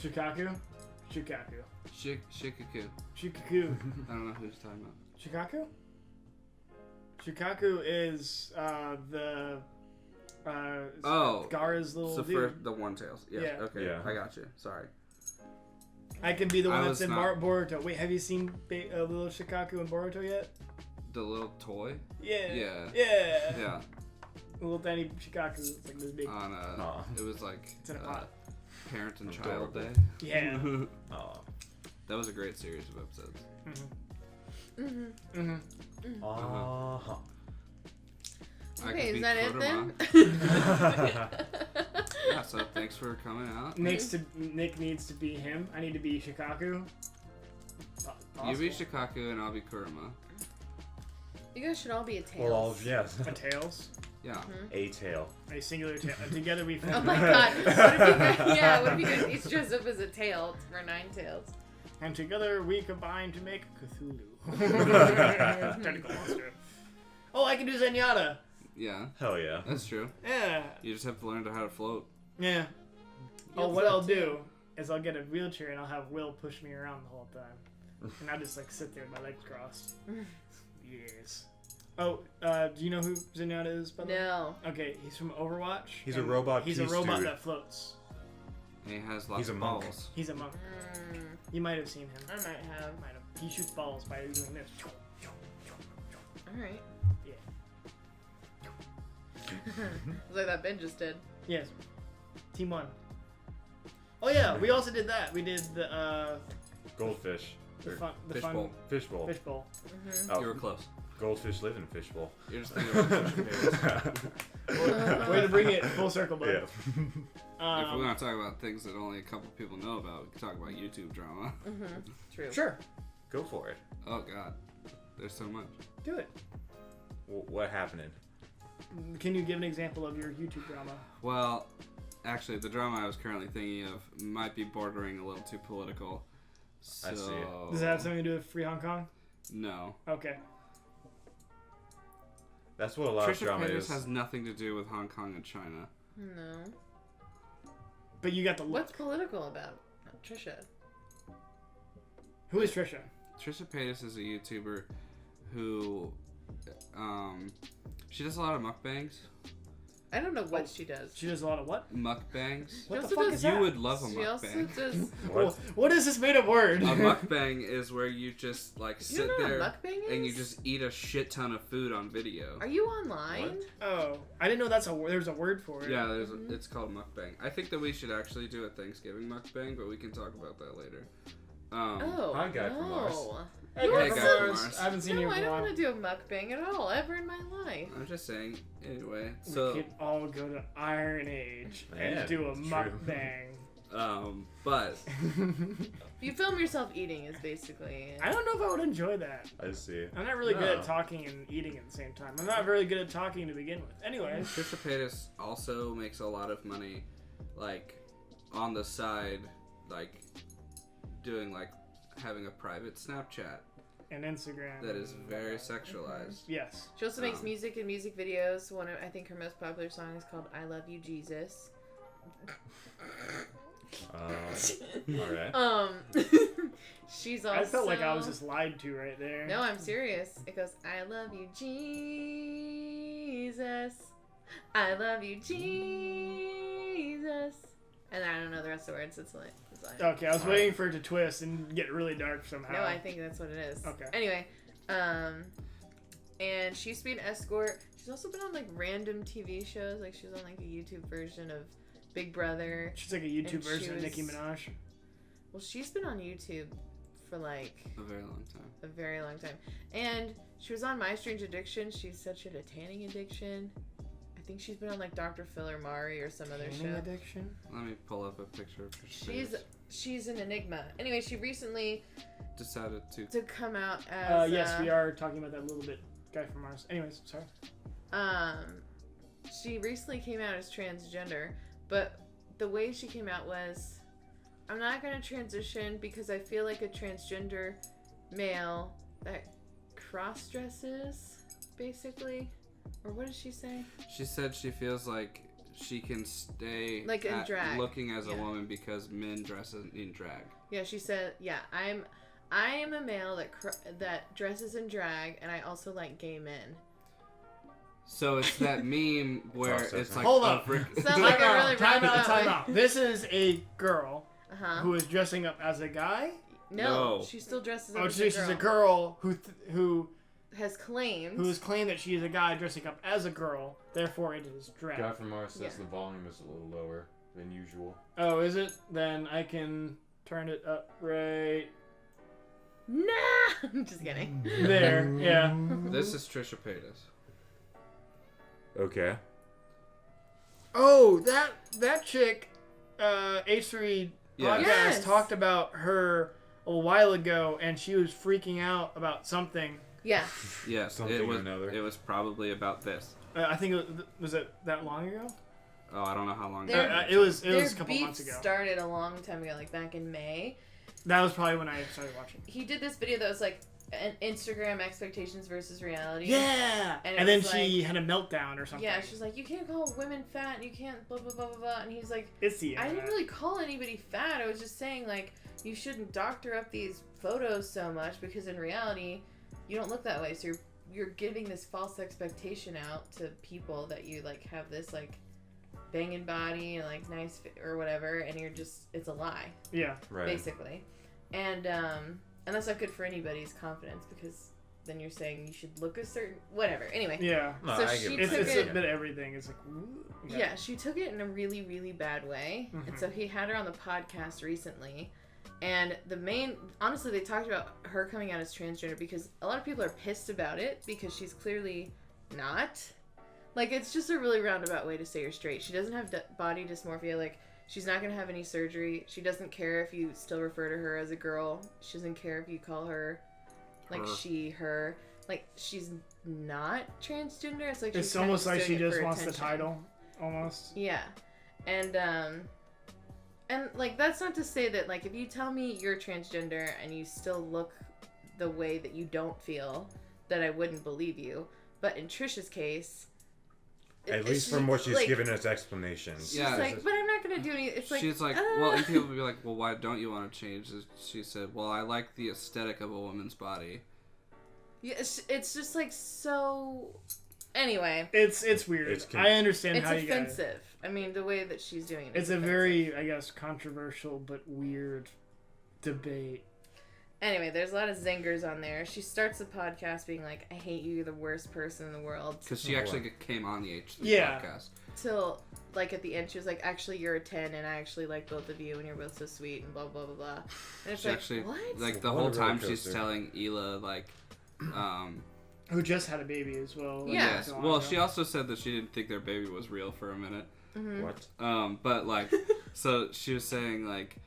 Shukaku. Shikaku. Shukaku. I don't know who he's talking about. Shukaku? Shukaku is the Gaara's little It's dude. the One Tails. Yeah. Yeah. Okay. Yeah. I got you. Sorry. I could be the I one was that's in not- Boruto. Wait, have you seen little Shukaku in Boruto yet? The little toy. Yeah. Yeah. Yeah. Yeah. The little tiny Shukaku. It's like this big. On Aw. it was like It's in a pot. Parent and Child Day. Yeah. Oh. That was a great series of episodes. Uh-huh. I Okay, could is be that it Kurama. then? Yeah. So thanks for coming out. Nick needs to be him. I need to be Shukaku. You be Shikaku and I'll be Kurama. You guys should all be a Well, tails. yes. A tails. Yeah. A tail. A singular tail. Together we Oh form. my god. What if you guys, yeah, what if you guys each dress up as a tail for 9 tails? And together we combine to make Cthulhu. Tentacle monster. Oh, I can do Zenyatta. Yeah. Hell yeah. That's true. Yeah. You just have to learn how to float. Yeah. You'll What float I'll too. do is I'll get a wheelchair and I'll have Will push me around the whole time. And I'll just like sit there with my legs crossed. Yes. Oh, do you know who Zenyatta is, by the way? No. Okay, he's from Overwatch. He's a and robot He's a peace robot dude. that floats. And he has lots He's a of monk. balls. He's a monk. Mm, You might have seen him. I might have. Might have. He shoots balls by doing this. Alright. Yeah. It's like that Ben just did. Yes. Team 1. Oh yeah, we also did that. We did the Goldfish. Fishbowl. Fishbowl. Fishbowl. Oh, You were close. Goldfish live in fishbowl. You're just thinking about Trisha Paytas. Way to bring it full circle, bud. Yeah. If we're gonna talk about things that only a couple people know about, we can talk about YouTube drama. True. Sure. Go for it. Oh God, there's so much. Do it. What happening? Can you give an example of your YouTube drama? Well, actually, the drama I was currently thinking of might be bordering a little too political. So, I see. Does that have something to do with Free Hong Kong? No. Okay. That's what a lot of Trisha drama Paytas is. has nothing to do with Hong Kong and China. No. But you got the look. What's political about Trisha? Who is Trisha? Trisha Paytas is a YouTuber who, she does a lot of mukbangs. I don't know what she does. She does a lot of what? Mukbangs. What the also fuck does- is You that? would love a She also mukbang. does. What is this made up word? A mukbang is where you just like You sit don't know there what mukbang is? and you just eat a shit ton of food on video. Are you online? What? Oh, I didn't know there's a word for it. Yeah, it's called mukbang. I think that we should actually do a Thanksgiving mukbang, but we can talk about that later. Oh, Hi, Guy from Mars. no. Hey, You Guy are from so- Mars. I haven't seen you No, in I a don't while. want to do a mukbang at all, ever in my life. I'm just saying. Anyway, We so could all go to Iron Age Yeah, and do a true. mukbang. but You film yourself eating is basically. I don't know if I would enjoy that. I see. I'm not really good No. at talking and eating at the same time. I'm not very good at talking to begin with. Anyway, Trisha Paytas also makes a lot of money, like on the side, like doing like having a private Snapchat and Instagram. that is very sexualized. Yes. She also makes music and music videos. I think her most popular song is called "I Love You, Jesus." Alright. She's also. I felt like I was just lied to right there. No, I'm serious. It goes, "I love you, Jesus. I love you, Jesus." And I don't know the rest of the words. It's like. Okay, I was waiting for it to twist and get really dark somehow. No, I think that's what it is. Okay. Anyway, and she used to be an escort. She's also been on like random TV shows. Like she was on like a YouTube version of Big Brother. She's like a YouTube And she version of was- Nicki Minaj. Well, she's been on YouTube for like A very long time. a very long time. And she was on My Strange Addiction. She said she had a tanning addiction. I think she's been on like Dr. Phil or Mari or some other Tanning show. addiction? Let me pull up a picture of Trisha Paytas. She's an enigma. Anyway, she recently Decided to. come out as Yes, we are talking about that a little bit. Guy from Mars. Anyways, sorry. She recently came out as transgender, but the way she came out was, I'm not gonna transition because I feel like a transgender male that cross dresses, basically. Or what did she say? She said she feels like she can stay Like in drag. looking as a Yeah. woman because men dress in drag. Yeah, she said, yeah, I am a male that dresses in drag, and I also like gay men. So it's that meme where it's like Hold a up. brick- Sounds like a really time out, roundabout time way. out. This is a girl Uh-huh. who is dressing up as a guy. No, No. she still dresses up Oh, as she's a a girl. girl who Has claimed. has claimed that she is a guy dressing up as a girl. Therefore, it is drag. Guy from Mars says Yeah. the volume is a little lower than usual. Oh, is it? Then I can turn it up right Nah! I'm just kidding. there. Yeah. This is Trisha Paytas. Okay. Oh, that chick, H3 Yeah. podcast Yes. talked about her a while ago, and she was freaking out about something. Yeah. Yes, Something it or was. another. It was probably about this. I think was it that long ago? Oh, I don't know how long. There- ago. It was Their a couple beef months ago. started a long time ago, like back in May. That was probably when I started watching. He did this video that was like an Instagram expectations versus reality. Yeah. And it And then was she had a meltdown or something. Yeah, she's like, you can't call women fat, and you can't blah blah blah blah blah. And he's like, It's the I internet. didn't really call anybody fat. I was just saying like you shouldn't doctor up these photos so much because in reality, you don't look that way. So you're giving this false expectation out to people that you like have this like banging body and like nice or whatever, and you're just it's a lie. Yeah. Right. Basically. And that's not good for anybody's confidence because then you're saying you should look a certain whatever. Anyway. Yeah. No, So I she get took It's it. a bit of everything. It's like, ooh, Yeah, she took it in a really, really bad way. And so he had her on the podcast recently. And honestly, they talked about her coming out as transgender because a lot of people are pissed about it because she's clearly not. Like, it's just a really roundabout way to say you're straight. She doesn't have body dysmorphia. Like, she's not going to have any surgery. She doesn't care if you still refer to her as a girl. She doesn't care if you call her, like, she, her. Like, she's not transgender. It's like she's it's almost like she doing it just for wants attention. the title, almost. Yeah. And like, that's not to say that, like, if you tell me you're transgender and you still look the way that you don't feel, that I wouldn't believe you. But in Trisha's case... At least from what she's given us explanations. She's like, but I'm not going to do anything. It's like... She's like, well, and people would be like, well, why don't you want to change? She said, well, I like the aesthetic of a woman's body. Yeah, it's just, like, so... Anyway. It's weird. I understand how you guys... It's offensive. I mean, the way that she's doing it. It's a very, I guess, controversial but weird debate. Anyway, there's a lot of zingers on there. She starts the podcast being like, I hate you, you're the worst person in the world. Because she actually came on the HD podcast. Till, like, at the end, she was like, actually, you're a 10, and I actually like both of you, and you're both so sweet, and blah, blah, blah, blah. And it's she like, actually, what? Like, the whole time she's telling Hila, like, who just had a baby as well. Yeah. Yes. Well, she also said that she didn't think their baby was real for a minute. Mm-hmm. What? But, like, so she was saying, like,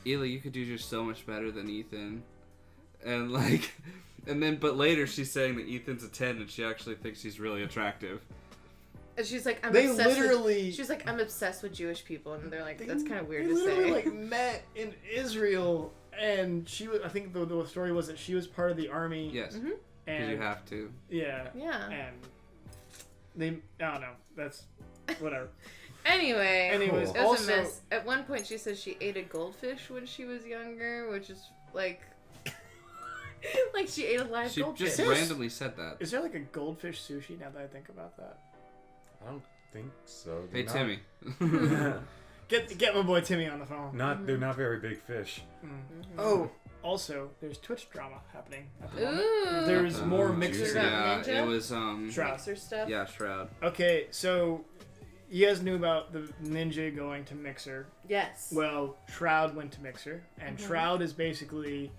Hila, you could do just so much better than Ethan. And, like, but later she's saying that Ethan's a 10 and she actually thinks he's really attractive. And she's like, I'm they obsessed literally... She's like, I'm obsessed with Jewish people. And they're like, that's kind of weird they to literally, say. like, met in Israel, and she was, I think the story was that she was part of the army. Yes. Mm-hmm. Because you have to. Yeah. Yeah. And they, I don't know. That's whatever. Anyways, cool. it was Also, a mess. At one point, she says she ate a goldfish when she was younger, which is like, like she ate a live She goldfish. just randomly said that. is there like a goldfish sushi now that I think about that? I don't think so. Hey, They're Timmy. Get my boy Timmy on the phone. They're not very big fish. Mm-hmm. Oh, also, there's Twitch drama happening at the moment. Ooh. There's more Mixer. juicy. About Yeah, Ninja? it was, Shroud. Mixer stuff. yeah, Shroud. Okay, so you guys knew about the Ninja going to Mixer. Yes. Well, Shroud went to Mixer, and Mhm. Shroud is basically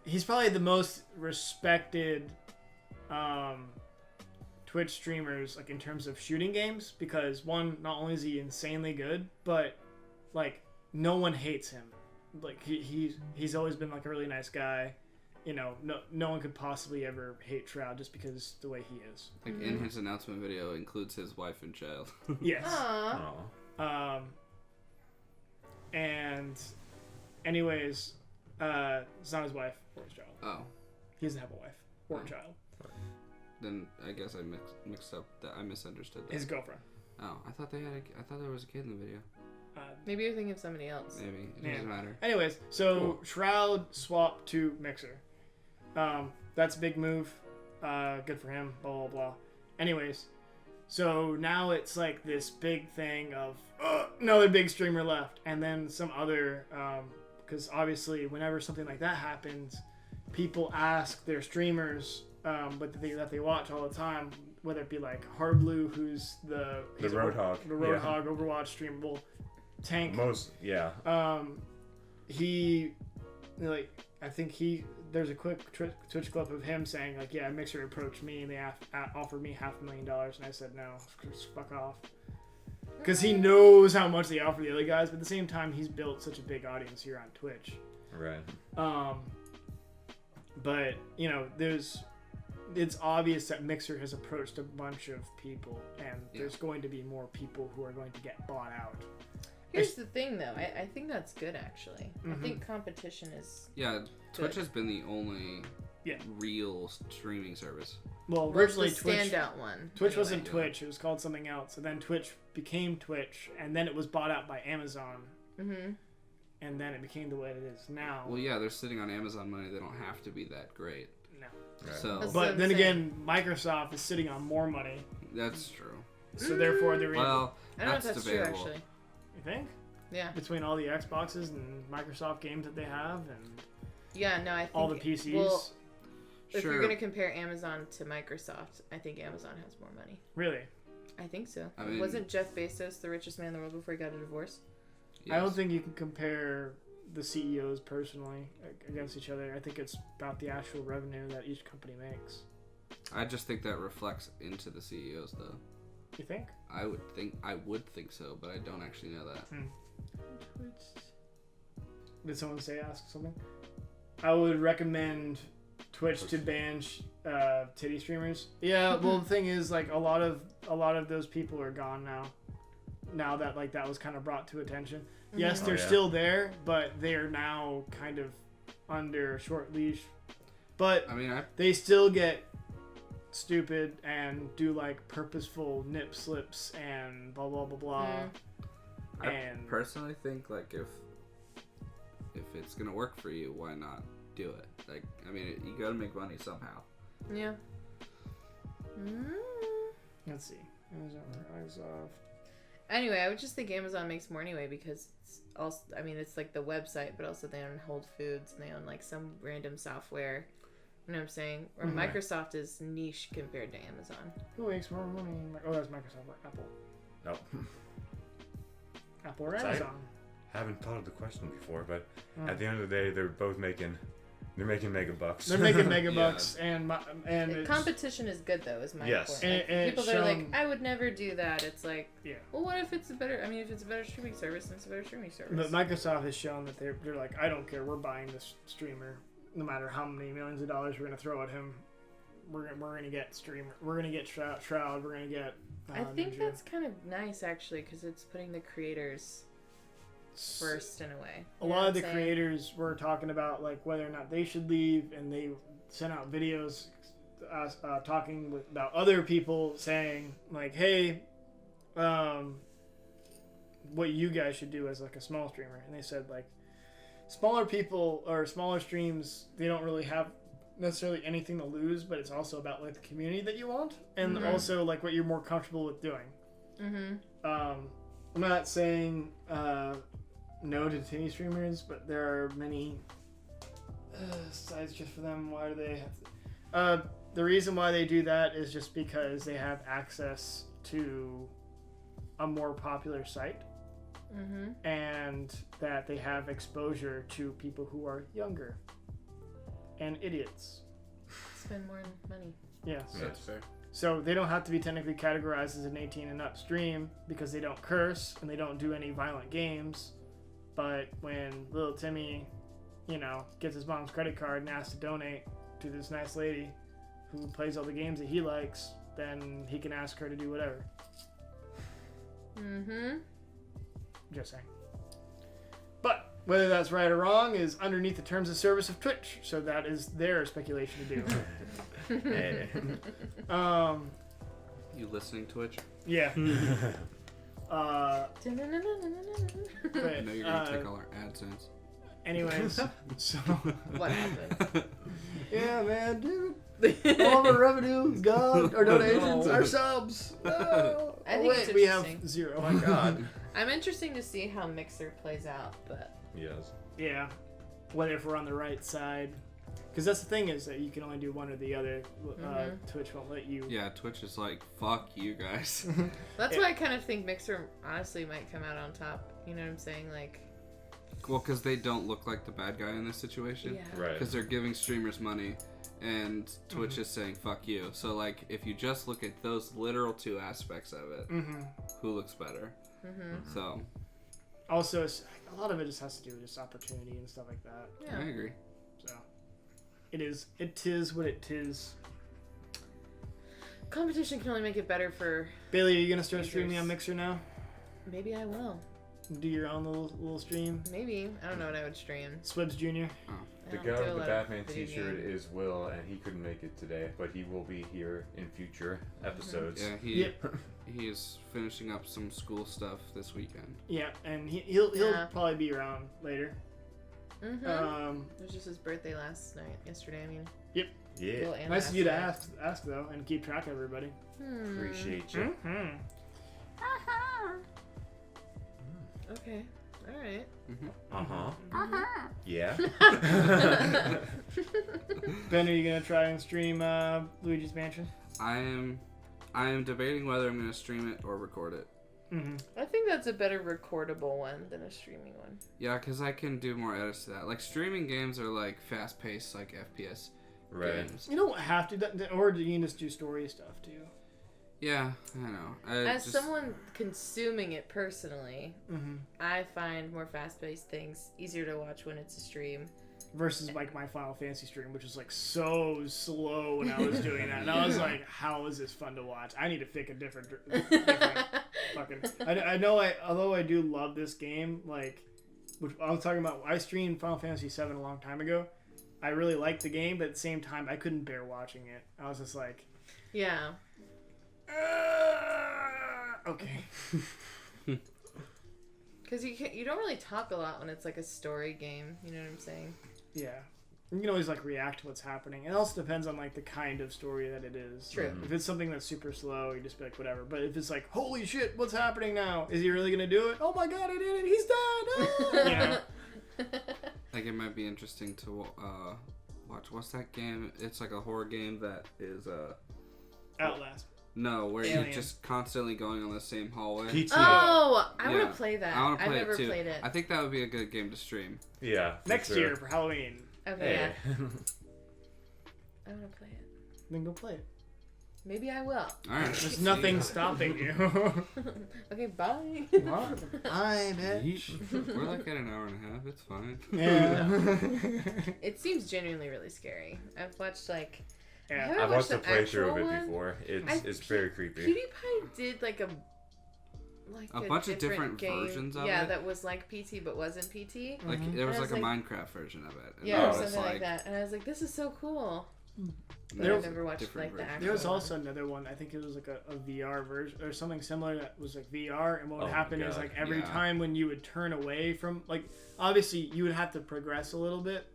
he's probably the most respected Twitch streamers, like, in terms of shooting games, because one, not only is he insanely good, but, like, no one hates him. Like, he's always been, like, a really nice guy. You know, no one could possibly ever hate Shroud just because the way he is. Like, in his announcement video, includes his wife and child. Yes. Aww. And anyways, it's not his wife or his child. Oh. He doesn't have a wife or a child. Then I guess I mixed up that. I misunderstood that. His girlfriend. Oh, I thought there was a kid in the video. Maybe you're thinking of somebody else. Maybe. It Yeah. doesn't matter. Anyways, so Cool. Shroud swapped to Mixer. That's a big move. Good for him. Blah blah blah. Anyways, so now it's like this big thing of another big streamer left, and then some other. Because obviously, whenever something like that happens, people ask their streamers, but that they watch all the time, whether it be like Hardblue, who's the Roadhog. the Roadhog Overwatch streamer, well, Tank. He, like, I think there's a quick Twitch clip of him saying, like, yeah, Mixer approached me and they offered me $500,000, and I said no, just fuck off. Because he knows how much they offer the other guys, but at the same time, he's built such a big audience here on Twitch. Right. But, you know, it's obvious that Mixer has approached a bunch of people, and there's going to be more people who are going to get bought out. Here's the thing, though. I think that's good, actually. Mhm. I think competition is... Yeah, Twitch Good. has been the only Yeah. real streaming service. Well, Well, originally the Twitch standout one. Twitch anyway. wasn't Twitch, it was called something else. And then Twitch became Twitch, and then it was bought out by Amazon, Mm-hmm. and then it became the way it is now. Well, yeah, they're sitting on Amazon money. They don't have to be that great. No. Right. So That's what But I'm then saying. again, Microsoft is sitting on more money, that's true. so therefore they're able. Well, I don't know if that's that's debatable. true, actually. You think? Yeah. Between all the Xboxes and Microsoft games that they have, and Yeah, no, I think... all the PCs. Well, if you're gonna compare Amazon to Microsoft, I think Amazon has more money. Really? I think so. I mean, wasn't Jeff Bezos the richest man in the world before he got a divorce? Yes. I don't think you can compare the CEOs personally against each other. I think it's about the actual revenue that each company makes. I just think that reflects into the CEOs, though. You think? I would think so, but I don't actually know that. Did someone ask something? I would recommend Twitch to ban titty streamers. Yeah, well the thing is, like, a lot of those people are gone now. Now that like that was kind of brought to attention. Yes, they're still there, but they are now kind of under short leash. But I mean, they still get stupid and do like purposeful nip slips and blah blah blah blah. I personally think like if it's gonna work for you, why not do it? Like, I mean, you gotta make money somehow. Yeah. Let's see. Microsoft. Anyway, I would just think Amazon makes more anyway because it's also, I mean, it's like the website, but also they own Whole Foods and they own like some random software. You know what I'm saying? Or Microsoft is niche compared to Amazon. Who makes more money? Oh, that's Microsoft. Apple. No. Apple or Amazon? I haven't thought of the question before, but at the end of the day, they're both making mega bucks. They're making mega bucks, and competition is good though. Is my point. Like, and people that are like, I would never do that. It's like, well, what if it's a better? I mean, if it's a better streaming service, then it's a better streaming service. But Microsoft has shown that they're like, I don't care. We're buying this streamer, no matter how many millions of dollars we're gonna throw at him. We're gonna get streamer. We're gonna get Shroud. We're gonna get. I think that's kind of nice actually, because it's putting the creators first in a way. A lot of the creators were talking about like whether or not they should leave, and they sent out videos talking about other people saying like, hey, what you guys should do as like a small streamer. And they said like smaller people or smaller streams, they don't really have necessarily anything to lose, but it's also about like the community that you want, and also like what you're more comfortable with doing. I'm not saying no to titty streamers, but there are many sites just for them. Why do they have to? The reason why they do that is just because they have access to a more popular site, and that they have exposure to people who are younger and idiots. Spend more money. Yes. That's fair. So they don't have to be technically categorized as an 18 and up stream because they don't curse and they don't do any violent games. But when little Timmy, gets his mom's credit card and asks to donate to this nice lady who plays all the games that he likes, then he can ask her to do whatever. Just saying. But whether that's right or wrong is underneath the terms of service of Twitch, so that is their speculation to do. Hey. You listening, Twitch? Yeah. I know you're gonna take all our AdSense. Anyways, so what happened? Yeah, man, dude. All of our revenue is gone. Our donations, our subs. Oh, I think it's we have interesting. 0. Oh my god. I'm interesting to see how Mixer plays out, but Yes. Yeah. What if we're on the right side? Because that's the thing is that you can only do one or the other. Twitch won't let you. Yeah, Twitch is like, fuck you guys. that's why I kind of think Mixer honestly might come out on top. You know what I'm saying? Like, well, because they don't look like the bad guy in this situation. yeah. Right. Because they're giving streamers money, and Twitch is saying fuck you. So like, if you just look at those literal two aspects of it, who looks better? So. Also, a lot of it just has to do with just opportunity and stuff like that. Yeah. I agree. So, it is what it is. Competition can only make it better for. Bailey, are you gonna start streaming on Mixer now? Maybe I will. Do your own little stream? Maybe. I don't know what I would stream. Swibs Jr. The guy with the Batman t-shirt is Will, and he couldn't make it today, but he will be here in future episodes. Yeah, he is finishing up some school stuff this weekend. Yeah, and he'll probably be around later. It was just his birthday yesterday. I mean. Yep. Yeah. Nice of you to ask though, and keep track of everybody. Appreciate you. Okay. All right. Yeah. Ben, are you gonna try and stream Luigi's Mansion? I am debating whether I'm gonna stream it or record it. Mm-hmm. I think that's a better recordable one than a streaming one. Yeah, because I can do more edits to that. Like, streaming games are like fast-paced, like FPS games. You don't have to, or you can just do story stuff too. Yeah, I know. As someone consuming it personally, I find more fast-paced things easier to watch when it's a stream. Versus like my Final Fantasy stream, which was like so slow when I was doing that, and I was like, "How is this fun to watch? I need to pick a different fucking." I know. Although I do love this game, like, which I was talking about. I streamed Final Fantasy VII a long time ago. I really liked the game, but at the same time, I couldn't bear watching it. I was just like, Yeah. Okay. Because you don't really talk a lot when it's like a story game. You know what I'm saying? Yeah. You can always like react to what's happening. It also depends on like the kind of story that it is. True. If it's something that's super slow, you just be like whatever. But if it's like, holy shit, what's happening now? Is he really gonna do it? Oh my god, I did it! He's dead! Yeah. Like, it might be interesting to watch. What's that game? It's like a horror game that is Outlast. No, where Alien. you're just constantly going on the same hallway. PT. Oh, I Yeah. want to play that. I want to I've play never it too. played it. I think that would be a good game to stream. Yeah. Next year for Halloween. Okay, Hey. yeah. I want to play it. Then go play it. Maybe I will. All right. There's nothing stopping you. Okay, bye. What? I bitch. We're like at an hour and a half. It's fine. Yeah. It seems genuinely really scary. I've watched like. I Yeah. haven't I've watched a an actual playthrough of it one. before. I- It's very creepy. PewDiePie did like a bunch of different game. versions of yeah, it. that was like PT but wasn't PT. Like, Mhm. there was And I like was a like- Minecraft version of it. And Yeah, that or was something like that. And I was like, this is so cool. But There I've was never watched different like the versions. actual There was one. also another one. I think it was like a VR version or something similar that was like VR. And what would Oh my happen is God. like every Yeah. time when you would turn away from like obviously you would have to progress a little bit,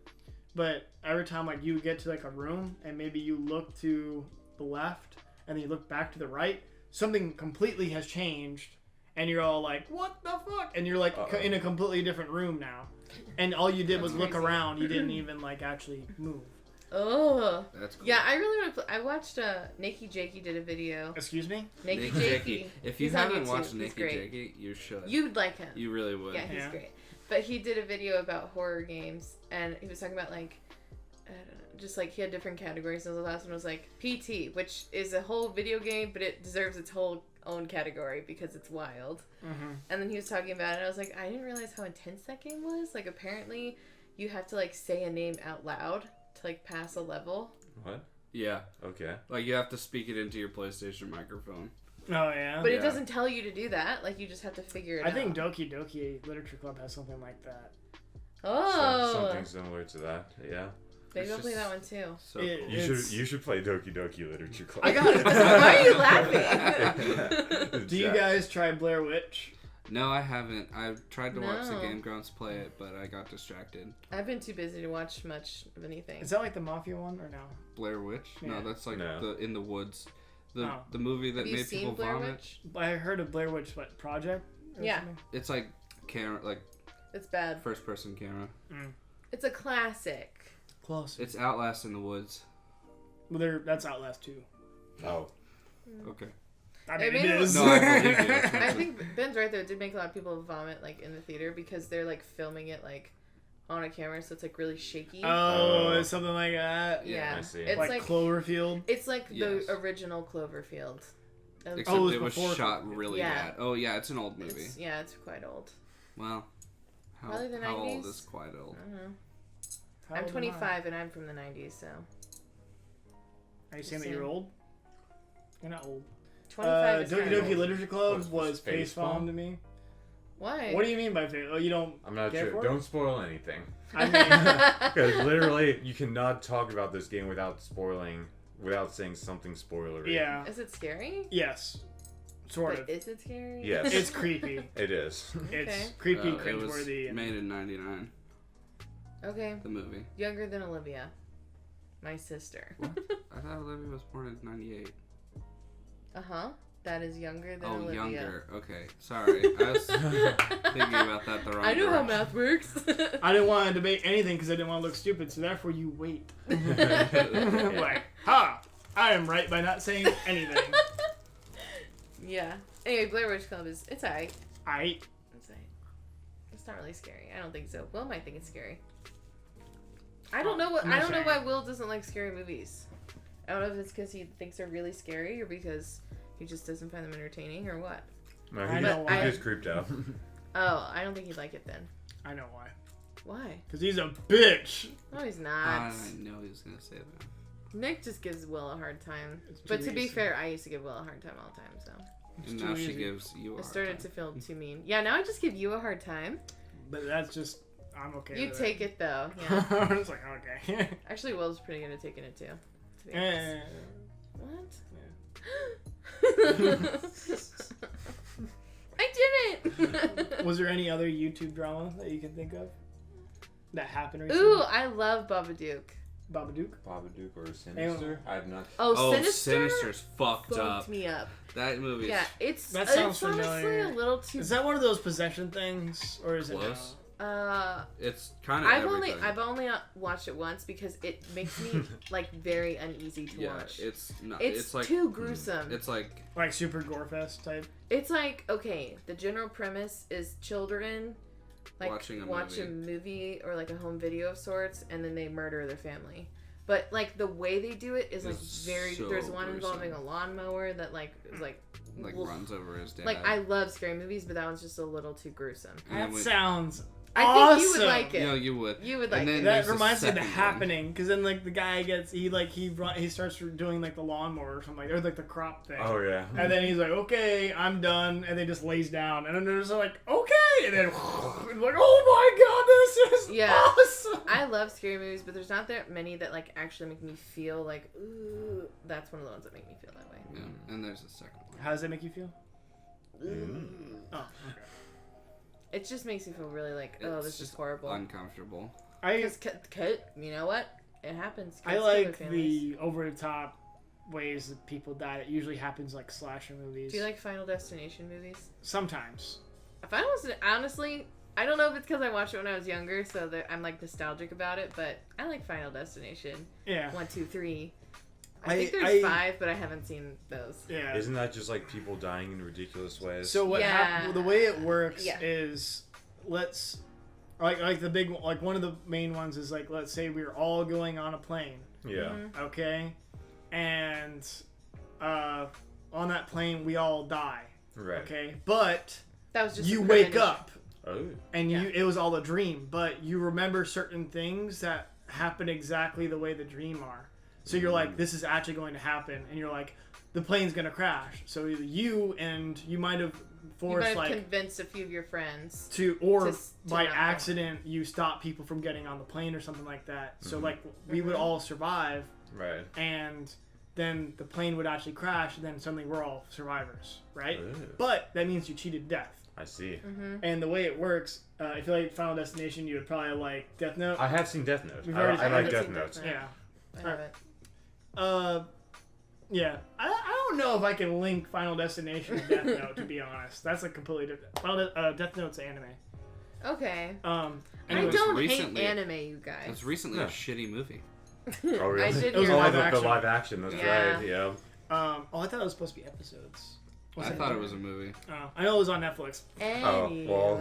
but every time like you would get to like a room and maybe you look to the left and then you look back to the right, something completely has changed, and you're all like, "What the fuck?" And you're like Uh-oh. in a completely different room now, and all you did was That's look crazy. around. You didn't even like actually move. Oh. That's cool. Yeah, I really want to. I watched Nakey Jakey did a video. Excuse me. Nakey Jakey. Jakey. If you He's on haven't YouTube. watched He's Naked great. Jakey, you should. You'd like him. You really would. Yeah, he's Yeah. great. But he did a video about horror games, and he was talking about like, I don't know, just like he had different categories. And the last one was like PT, which is a whole video game, but it deserves its whole own category because it's wild. Mm-hmm. And then he was talking about it, and I was like, I didn't realize how intense that game was. Like, apparently, you have to like say a name out loud to like pass a level. What? Yeah. Okay. Like, you have to speak it into your PlayStation microphone. Oh yeah. But Yeah. it doesn't tell you to do that. Like, you just have to figure it I out. think Doki Doki Literature Club has something like that. Oh, Something similar to that. Yeah. maybe It's I'll play just- that one too. So It- cool. It's- You should play Doki Doki Literature Club. I got it. Why are you laughing? Do you guys try Blair Witch? No, I haven't. I tried to watch the No. Game Grumps play it, but I got distracted. I've been too busy to watch much of anything. Is that like the Mafia one or no? Blair Witch? Yeah. No, that's like No. the In the Woods. The Oh. the movie that Have you made seen people Blair vomit. Witch? I heard of Blair Witch what Project? Or Yeah. something? It's like camera, like It's bad. first person camera. It's a classic. Close. It's Outlast in the Woods. Well, that's Outlast 2. Oh. Okay. I It mean, made it it is. No, I believe you. I think Ben's right though. It did make a lot of people vomit like in the theater because they're like filming it like on a camera, so it's like really shaky. Oh, it's something like that. yeah, I see. it's like, like Cloverfield. it's like Yes. the original Cloverfield. Except Oh, it was it was before shot Cloverfield. really Yeah. bad. Oh yeah, it's an old movie. It's quite old. Well, how, Probably the how old 90s? is quite old? I don't know. How I'm old am I? 25 and I'm from the 90s, so Are you saying that you're old? You're not old. 25 is Doki kinda Doki old. Literature Club Was was Face face palm Palm? to me. Why? What do you mean by face? Oh, you don't. I'm not care sure. for it? Don't spoil anything. I mean, Because literally, you cannot talk about this game without saying something spoilery. yeah. Is it scary? Yes. Sort But of. is it scary? Yes. It's creepy. It is. It's Okay. creepy, It was cringeworthy. and- made in '99. Okay. The movie. Younger than Olivia. My sister. I thought Olivia was born in '98. Uh-huh. that is younger than Oh, Olivia. younger. Okay, sorry. I was thinking about that the wrong I know how direction. math works. I didn't want to debate anything because I didn't want to look stupid, so therefore you wait. Like, ha! I am right by not saying anything. Yeah. Anyway, Blair Witch Club it's alright. It's alright. It's not really scary. I don't think so. Will might think it's scary. I don't know why Will doesn't like scary movies. I don't know if it's because he thinks they're really scary or because he just doesn't find them entertaining or what. No, I he know why. gets creeped out. Oh, I don't think he'd like it then. I know why. Why? Because he's a bitch. No, he's not. I know he was gonna say that. Nick just gives Will a hard time. It's too But to be easy. fair, I used to give Will a hard time all the time, so. And too now she easy. gives you a I hard started to time. feel too mean. Yeah, now I just give you a hard time. But that's just, I'm okay You with take it though. Yeah. I'm just like, okay. Actually, Will's pretty good at taking it too. To be Eh. honest. Yeah. What? I didn't. Was there any other YouTube drama that you can think of that happened recently? Ooh, I love Babadook. Babadook? Babadook or Sinister? I've not. Oh, Oh, Sinister Sinister's fucked fucked up. me up. That movie Yeah, is That sounds it's honestly familiar. a little too. Is that one of those possession things, or is Close. it? it's kind of everything. I've only watched it once because it makes me like very uneasy to yeah, watch. it's not. It's like too gruesome. It's like Like super gore fest type? It's like, okay, the general premise is children like Watching a watch a movie or like a home video of sorts, and then they murder their family. But like the way they do it is like It's very. so There's one gruesome. involving a lawnmower that like is like. Oof. runs over his dad. Like I love scary movies, but that one's just a little too gruesome. And then That we- sounds I awesome. think you would like it. You know, you would. You would And like then it. there's That the reminds me of The second one. Happening, because then like the guy gets he starts doing like the lawnmower or something like, or like the crop thing. Oh yeah. And then he's like, okay, I'm done, and then just lays down, and then they're just like, okay, and then like, oh my god, this is Yeah. awesome. I love scary movies, but there's not that many that like actually make me feel like ooh. That's one of the ones that make me feel that way. Yeah, and there's the second one. How does that make you feel? Ooh. Oh, okay. It just makes me feel really like, oh, It's this is just horrible. I Because, you know what? It happens. I Kids kill their like families. the over the top ways that people die. That usually happens like slasher movies. Do you like Final Destination movies? Sometimes. Honestly, I don't know if it's because I watched it when I was younger, so that I'm like nostalgic about it. But I like Final Destination. Yeah. 1, 2, 3. I think there's 5, but I haven't seen those. Yeah. Isn't that just like people dying in ridiculous ways? So what Yeah. the way it works Yeah. is, let's like the big like one of the main ones is like, let's say we're all going on a plane, yeah. Mhm. okay, and on that plane we all die, Right. okay, but That was just you a wake premonition. up Oh. and Yeah. it was all a dream, but you remember certain things that happen exactly the way the dream are. So you're like, this is actually going to happen, and you're like, the plane's gonna crash. So either you might have You might forced have like convinced a few of your friends. or to by not go. accident you stop people from getting on the plane or something like that. So Mhm. like we would Mhm. all survive, Right. and then the plane would actually crash, and then suddenly we're all survivors, right? Ooh. But that means you cheated death. I see. Mm-hmm. And the way it works, if you like Final Destination, you would probably like Death Note. I have seen Death Note. We've I already- like haven't Death seen Note. Death Note. Yeah. I haven't. Yeah. I don't know if I can link Final Destination to Death Note, to be honest. That's like completely different. Death Note's anime. Okay. Anyways, I don't recently- hate anime, you It guys. was recently Yeah. a shitty movie. Oh really? I did It was hear a Oh, live that. the action. live action. That's Yeah. right. Yeah. I thought it was supposed to be episodes. I thought it was a movie. I know it was on Netflix. well.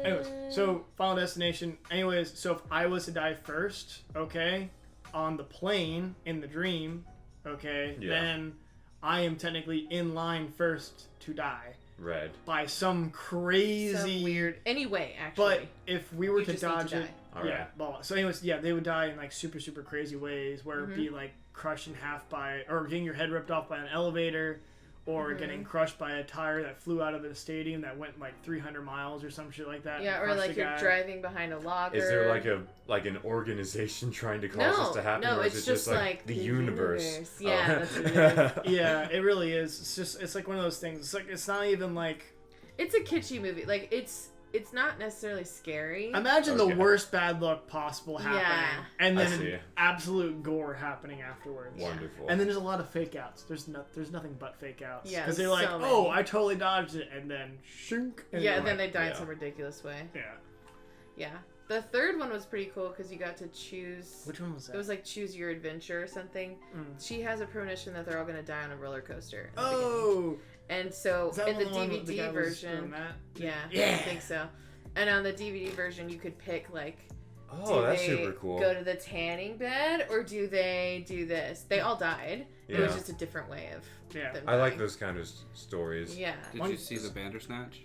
Anyways, so Final Destination. Anyways, so if I was to die first, okay, on the plane in the dream, okay, Yeah. then I am technically in line first to die Right. by some crazy Some weird. Anyway, actually. But if we were You to just need dodge to it, die. All yeah. right. Well, so anyways, yeah, they would die in like super super crazy ways, where it'd be like crushed in half by, or getting your head ripped off by an elevator, or getting crushed by a tire that flew out of a stadium that went like 300 miles or some shit like that. Yeah, and or crushed like the you're guy. driving behind a logger. Is there like an organization trying to cause this to happen, No, or is it's it just like the universe? Yeah, Oh. that's what it is. Yeah, it really is. It's like one of those things. It's like it's not even like It's a kitschy movie. Like it's it's not necessarily scary. Imagine Okay. the worst bad luck possible happening, Yeah. and I then see. absolute gore happening afterwards. Yeah. Wonderful. And then there's a lot of fake outs. There's nothing but fake outs. Yeah, Because they're like, so oh, many. I totally dodged it, and then shunk. And Yeah, you're and then like, they die in yeah. some ridiculous way. Yeah. Yeah. The third one was pretty cool because you got to choose. Which one was that? It was like choose your adventure or something. Mm. She has a premonition that they're all going to die on a roller coaster. in the beginning. Oh! And so Is that in the one with the guy DVD was doing version, that? yeah, Yeah. I think so. And on the DVD version, you could pick like, oh, do that's they super cool. go to the tanning bed or do they do this? They all died. It was Yeah. just a different way of Yeah. them I like dying. those kind of stories. Yeah. Did One- you see the Bandersnatch?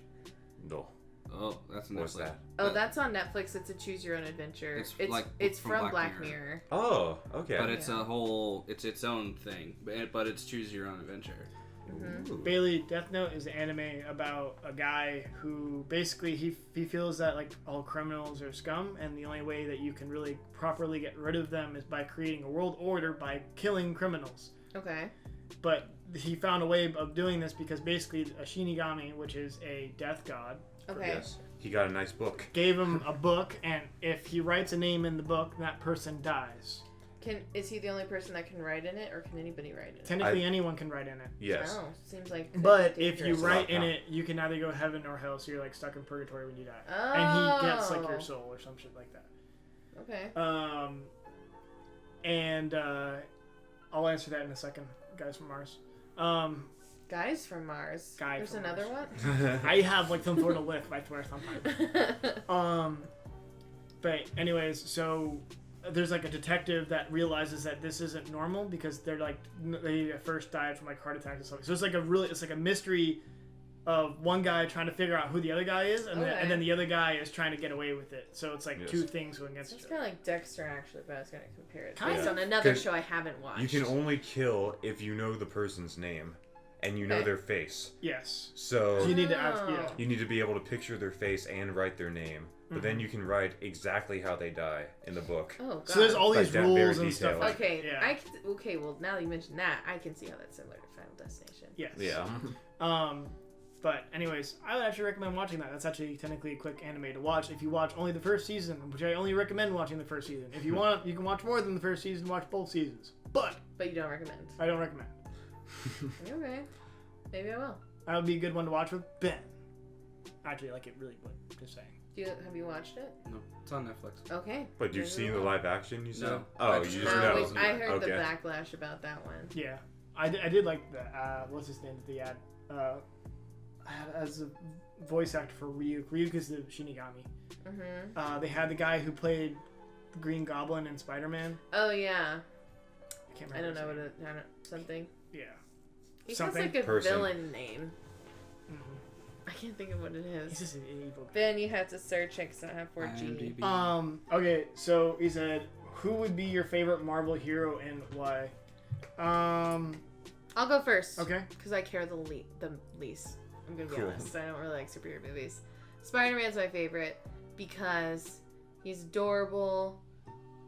No. Oh, that's a What's Netflix. that? Oh, that's on Netflix. It's a choose your own adventure. It's It's like from Black Mirror. Oh, okay. But it's Yeah. a whole, it's its own thing. But it's choose your own adventure. Mm-hmm. Ooh. Bailey, Death Note is an anime about a guy who basically he feels that like all criminals are scum, and the only way that you can really properly get rid of them is by creating a world order by killing criminals. Okay. But he found a way of doing this because basically a Shinigami, which is a death god, Okay. Yes. He got a nice book. gave him a book, and if he writes a name in the book, that person dies. Is he the only person that can write in it, or can anybody write in it? Technically, anyone can write in it. Yes. Oh, seems like. But if you dangerous. write in Wow. it, you can either go heaven or hell, so you're like stuck in purgatory when you die. Oh. And he gets like your soul or some shit like that. Okay. And I'll answer that in a second, guys from Mars. Guys from Mars. Guy There's from another I have like some sort of list I swear sometimes. one. But anyways, so there's like a detective that realizes that this isn't normal because they're like they at first died from like heart attacks and stuff. So it's like a mystery of one guy trying to figure out who the other guy is, and, Okay. then the other guy is trying to get away with it. So it's like Yes. two things going against It's each kind other. of like Dexter, actually, but I was going to compare it. Kinda. Based on another 'Cause show I haven't watched. You can only kill if you know the person's name and you know Okay. their face. Yes. So You need to ask. Yeah. Oh. you need to be able to picture their face and write their name. But then you can write exactly how they die in the book. Oh, God. So there's all Like these that, rules very and stuff. detailed. Like, Okay, yeah. okay, well, now that you mentioned that, I can see how that's similar to Final Destination. Yes. Yeah. But anyways, I would actually recommend watching that. That's actually technically a quick anime to watch if you watch only the first season, which I only recommend watching the first season. If you want, you can watch more than the first season, watch both seasons. But But you don't recommend. I don't recommend. Okay. Maybe I will. That would be a good one to watch with Ben. Actually, like it really would. Just saying. Have you watched it? No, it's on Netflix. Okay. But you've Maybe seen I the will. live action, you said? No. Oh, I you just just heard know. it was I heard the Okay. backlash about that one. Yeah, I did like the what's his name that they had as a voice actor for Ryuk. Ryuk is the Shinigami. Mm-hmm. They had the guy who played the Green Goblin in Spider-Man. Oh, yeah. I can't I remember. don't know his what it... something. name. He Something? has like a Person. villain name. Yeah. I can't think of what it He's is. just an evil guy. Ben, you have to search it because I don't have 4G. IMDb. Okay, so he said, who would be your favorite Marvel hero and why? I'll go first. Okay. Because I care the least. I'm going to be Cool. honest. I don't really like superhero movies. Spider-Man's my favorite because he's adorable.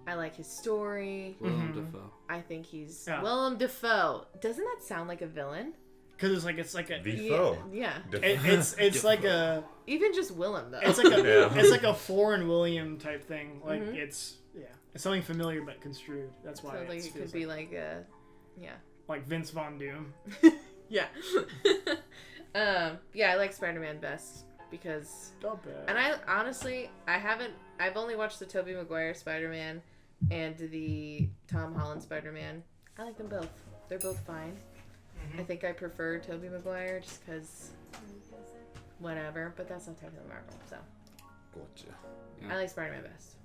I like his story. Willem Mhm. Dafoe. I think he's Yeah. Willem Dafoe. Doesn't that sound like a villain? Because it's like a The Yeah. foe. Yeah. it's like a Even just Willem though. it's like a Yeah. it's like a foreign William type thing. Like Mhm. it's something familiar but construed. That's why Sounds like it it feels could be like a like Vince Von Doom. yeah. Yeah, I like Spider-Man best because Not bad. and I honestly I've only watched the Tobey Maguire Spider-Man and the Tom Holland Spider-Man. I like them both. They're both fine. I think I prefer Tobey Maguire just because whatever, but that's not technically Marvel, so Gotcha. Yeah. I like Spider-Man best.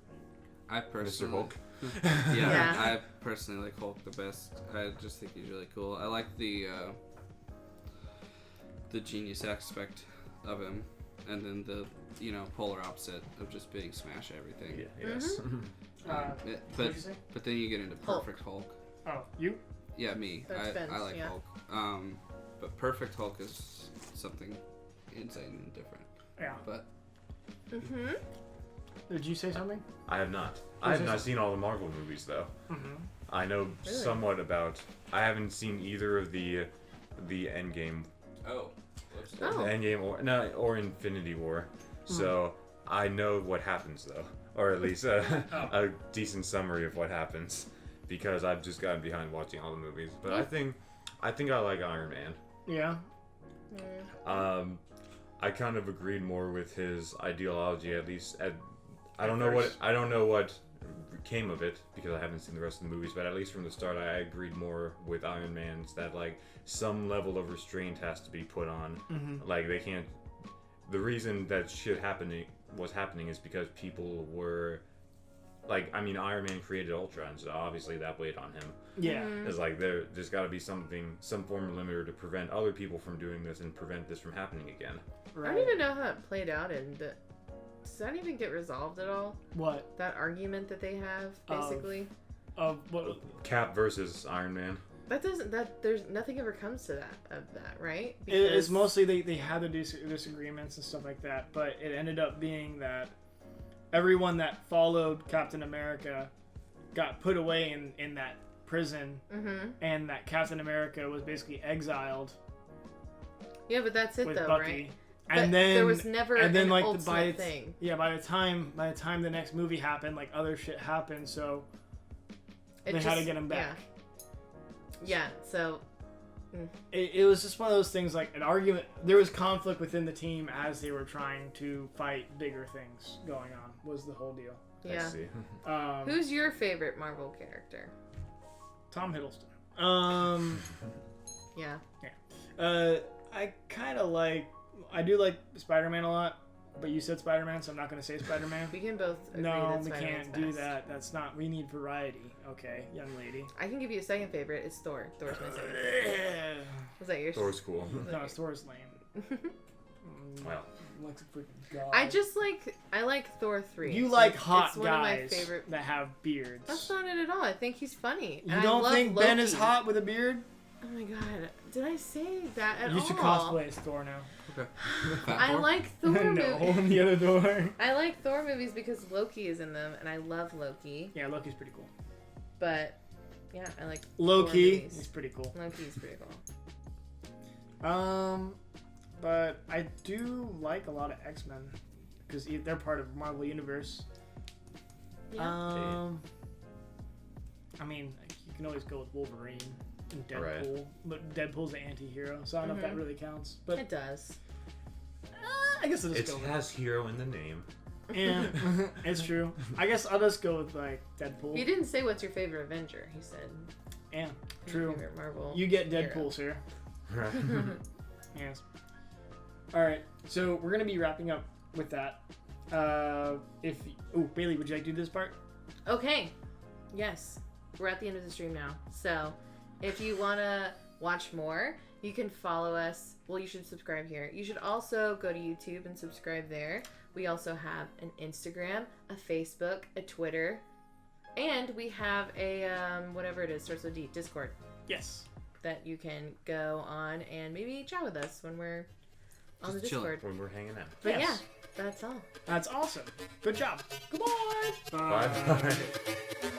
I Mr. personally, Hulk. yeah, Yeah. I personally like Hulk the best. I just think he's really cool. I like the genius aspect of him, and then the polar opposite of just being smash everything. Yeah, yes. What'd you say? But then you get into Hulk. Perfect Hulk. Oh, you? Yeah, me. That's Ben's, I like yeah. Hulk. But Perfect Hulk is something insane and different. Yeah. But Mm-hmm. Did you say something? I have not. I have not seen all the Marvel movies though. Mm-hmm. I know Really? somewhat about. I haven't seen either of the Endgame. oh, whoops. Oh. Endgame or Infinity War. So I know what happens though, or at least a decent summary of what happens, because I've just gotten behind watching all the movies. But I think I like Iron Man. Yeah. I kind of agreed more with his ideology, at least. I don't know what came of it because I haven't seen the rest of the movies, but at least from the start, I agreed more with Iron Man's that like some level of restraint has to be put on. Like they can't. The reason that shit was happening is because people were. Like, I mean, Iron Man created Ultron, so obviously that weighed on him. Yeah. It's like there's got to be some form of limiter to prevent other people from doing this and prevent this from happening again. Right. I don't even know how it played out, and does that even get resolved at all? What? That argument that they have, basically. Of what? Cap versus Iron Man. There's nothing ever comes to that, right? It's mostly they had the disagreements and stuff like that, but it ended up being that everyone that followed Captain America got put away in that prison, and that Captain America was basically exiled. Yeah, but that's it with though, Bucky. right? And then there was never an like ultimate thing. Yeah, by the time the next movie happened, like other shit happened, so they had to get him back. Yeah, so it was just one of those things, like an argument. There was conflict within the team as they were trying to fight bigger things going on. Was the whole deal. Yeah. I see. Who's your favorite Marvel character? Tom Hiddleston. Yeah. I kind of I do like Spider-Man a lot, but you said Spider-Man, so I'm not going to say Spider-Man. We can both agree No, that we Spider-Man's can't do best. that. That's not. We need variety. Okay, young lady. I can give you a second favorite. It's Thor. Thor's my second favorite. Was that yours? Thor's cool. No, Thor's lame. Well, Looks a freaking god. I like Thor 3. You It's like hot it's one of my guys favorite. that have beards. That's not it at all. I think he's funny. You And I don't love think Ben is Loki. hot with a beard? Oh my god. Did I say that at all? You should cosplay as Thor now. Okay. I like Thor No, movies. in the other door. I like Thor movies because Loki is in them, and I love Loki. Yeah, Loki's pretty cool. But yeah, I like Loki Thor movies. is pretty cool. Loki's pretty cool. But I do like a lot of X-Men because they're part of Marvel Universe. Yeah. I mean, you can always go with Wolverine and Deadpool, Right. but Deadpool's an anti-hero, so I don't know if that really counts. But It does. I guess I'll just it go with has hero in the name. Yeah, it's true. I guess I'll just go with like Deadpool. He didn't say what's your favorite Avenger. He said. Yeah, your true. Favorite Marvel. You get hero. Deadpool, sir. Yes. All right, so we're gonna be wrapping up with that. Bailey, would you like to do this part? Okay. Yes. We're at the end of the stream now. So, if you want to watch more, you can follow us. Well, you should subscribe here. You should also go to YouTube and subscribe there. We also have an Instagram, a Facebook, a Twitter, and we have a, whatever it is, starts with D, Discord, Yes. that you can go on and maybe chat with us when we're on the Just chilling. Discord. When we're hanging out. But Yes. yeah, that's all. That's awesome. Good job. Goodbye. Bye.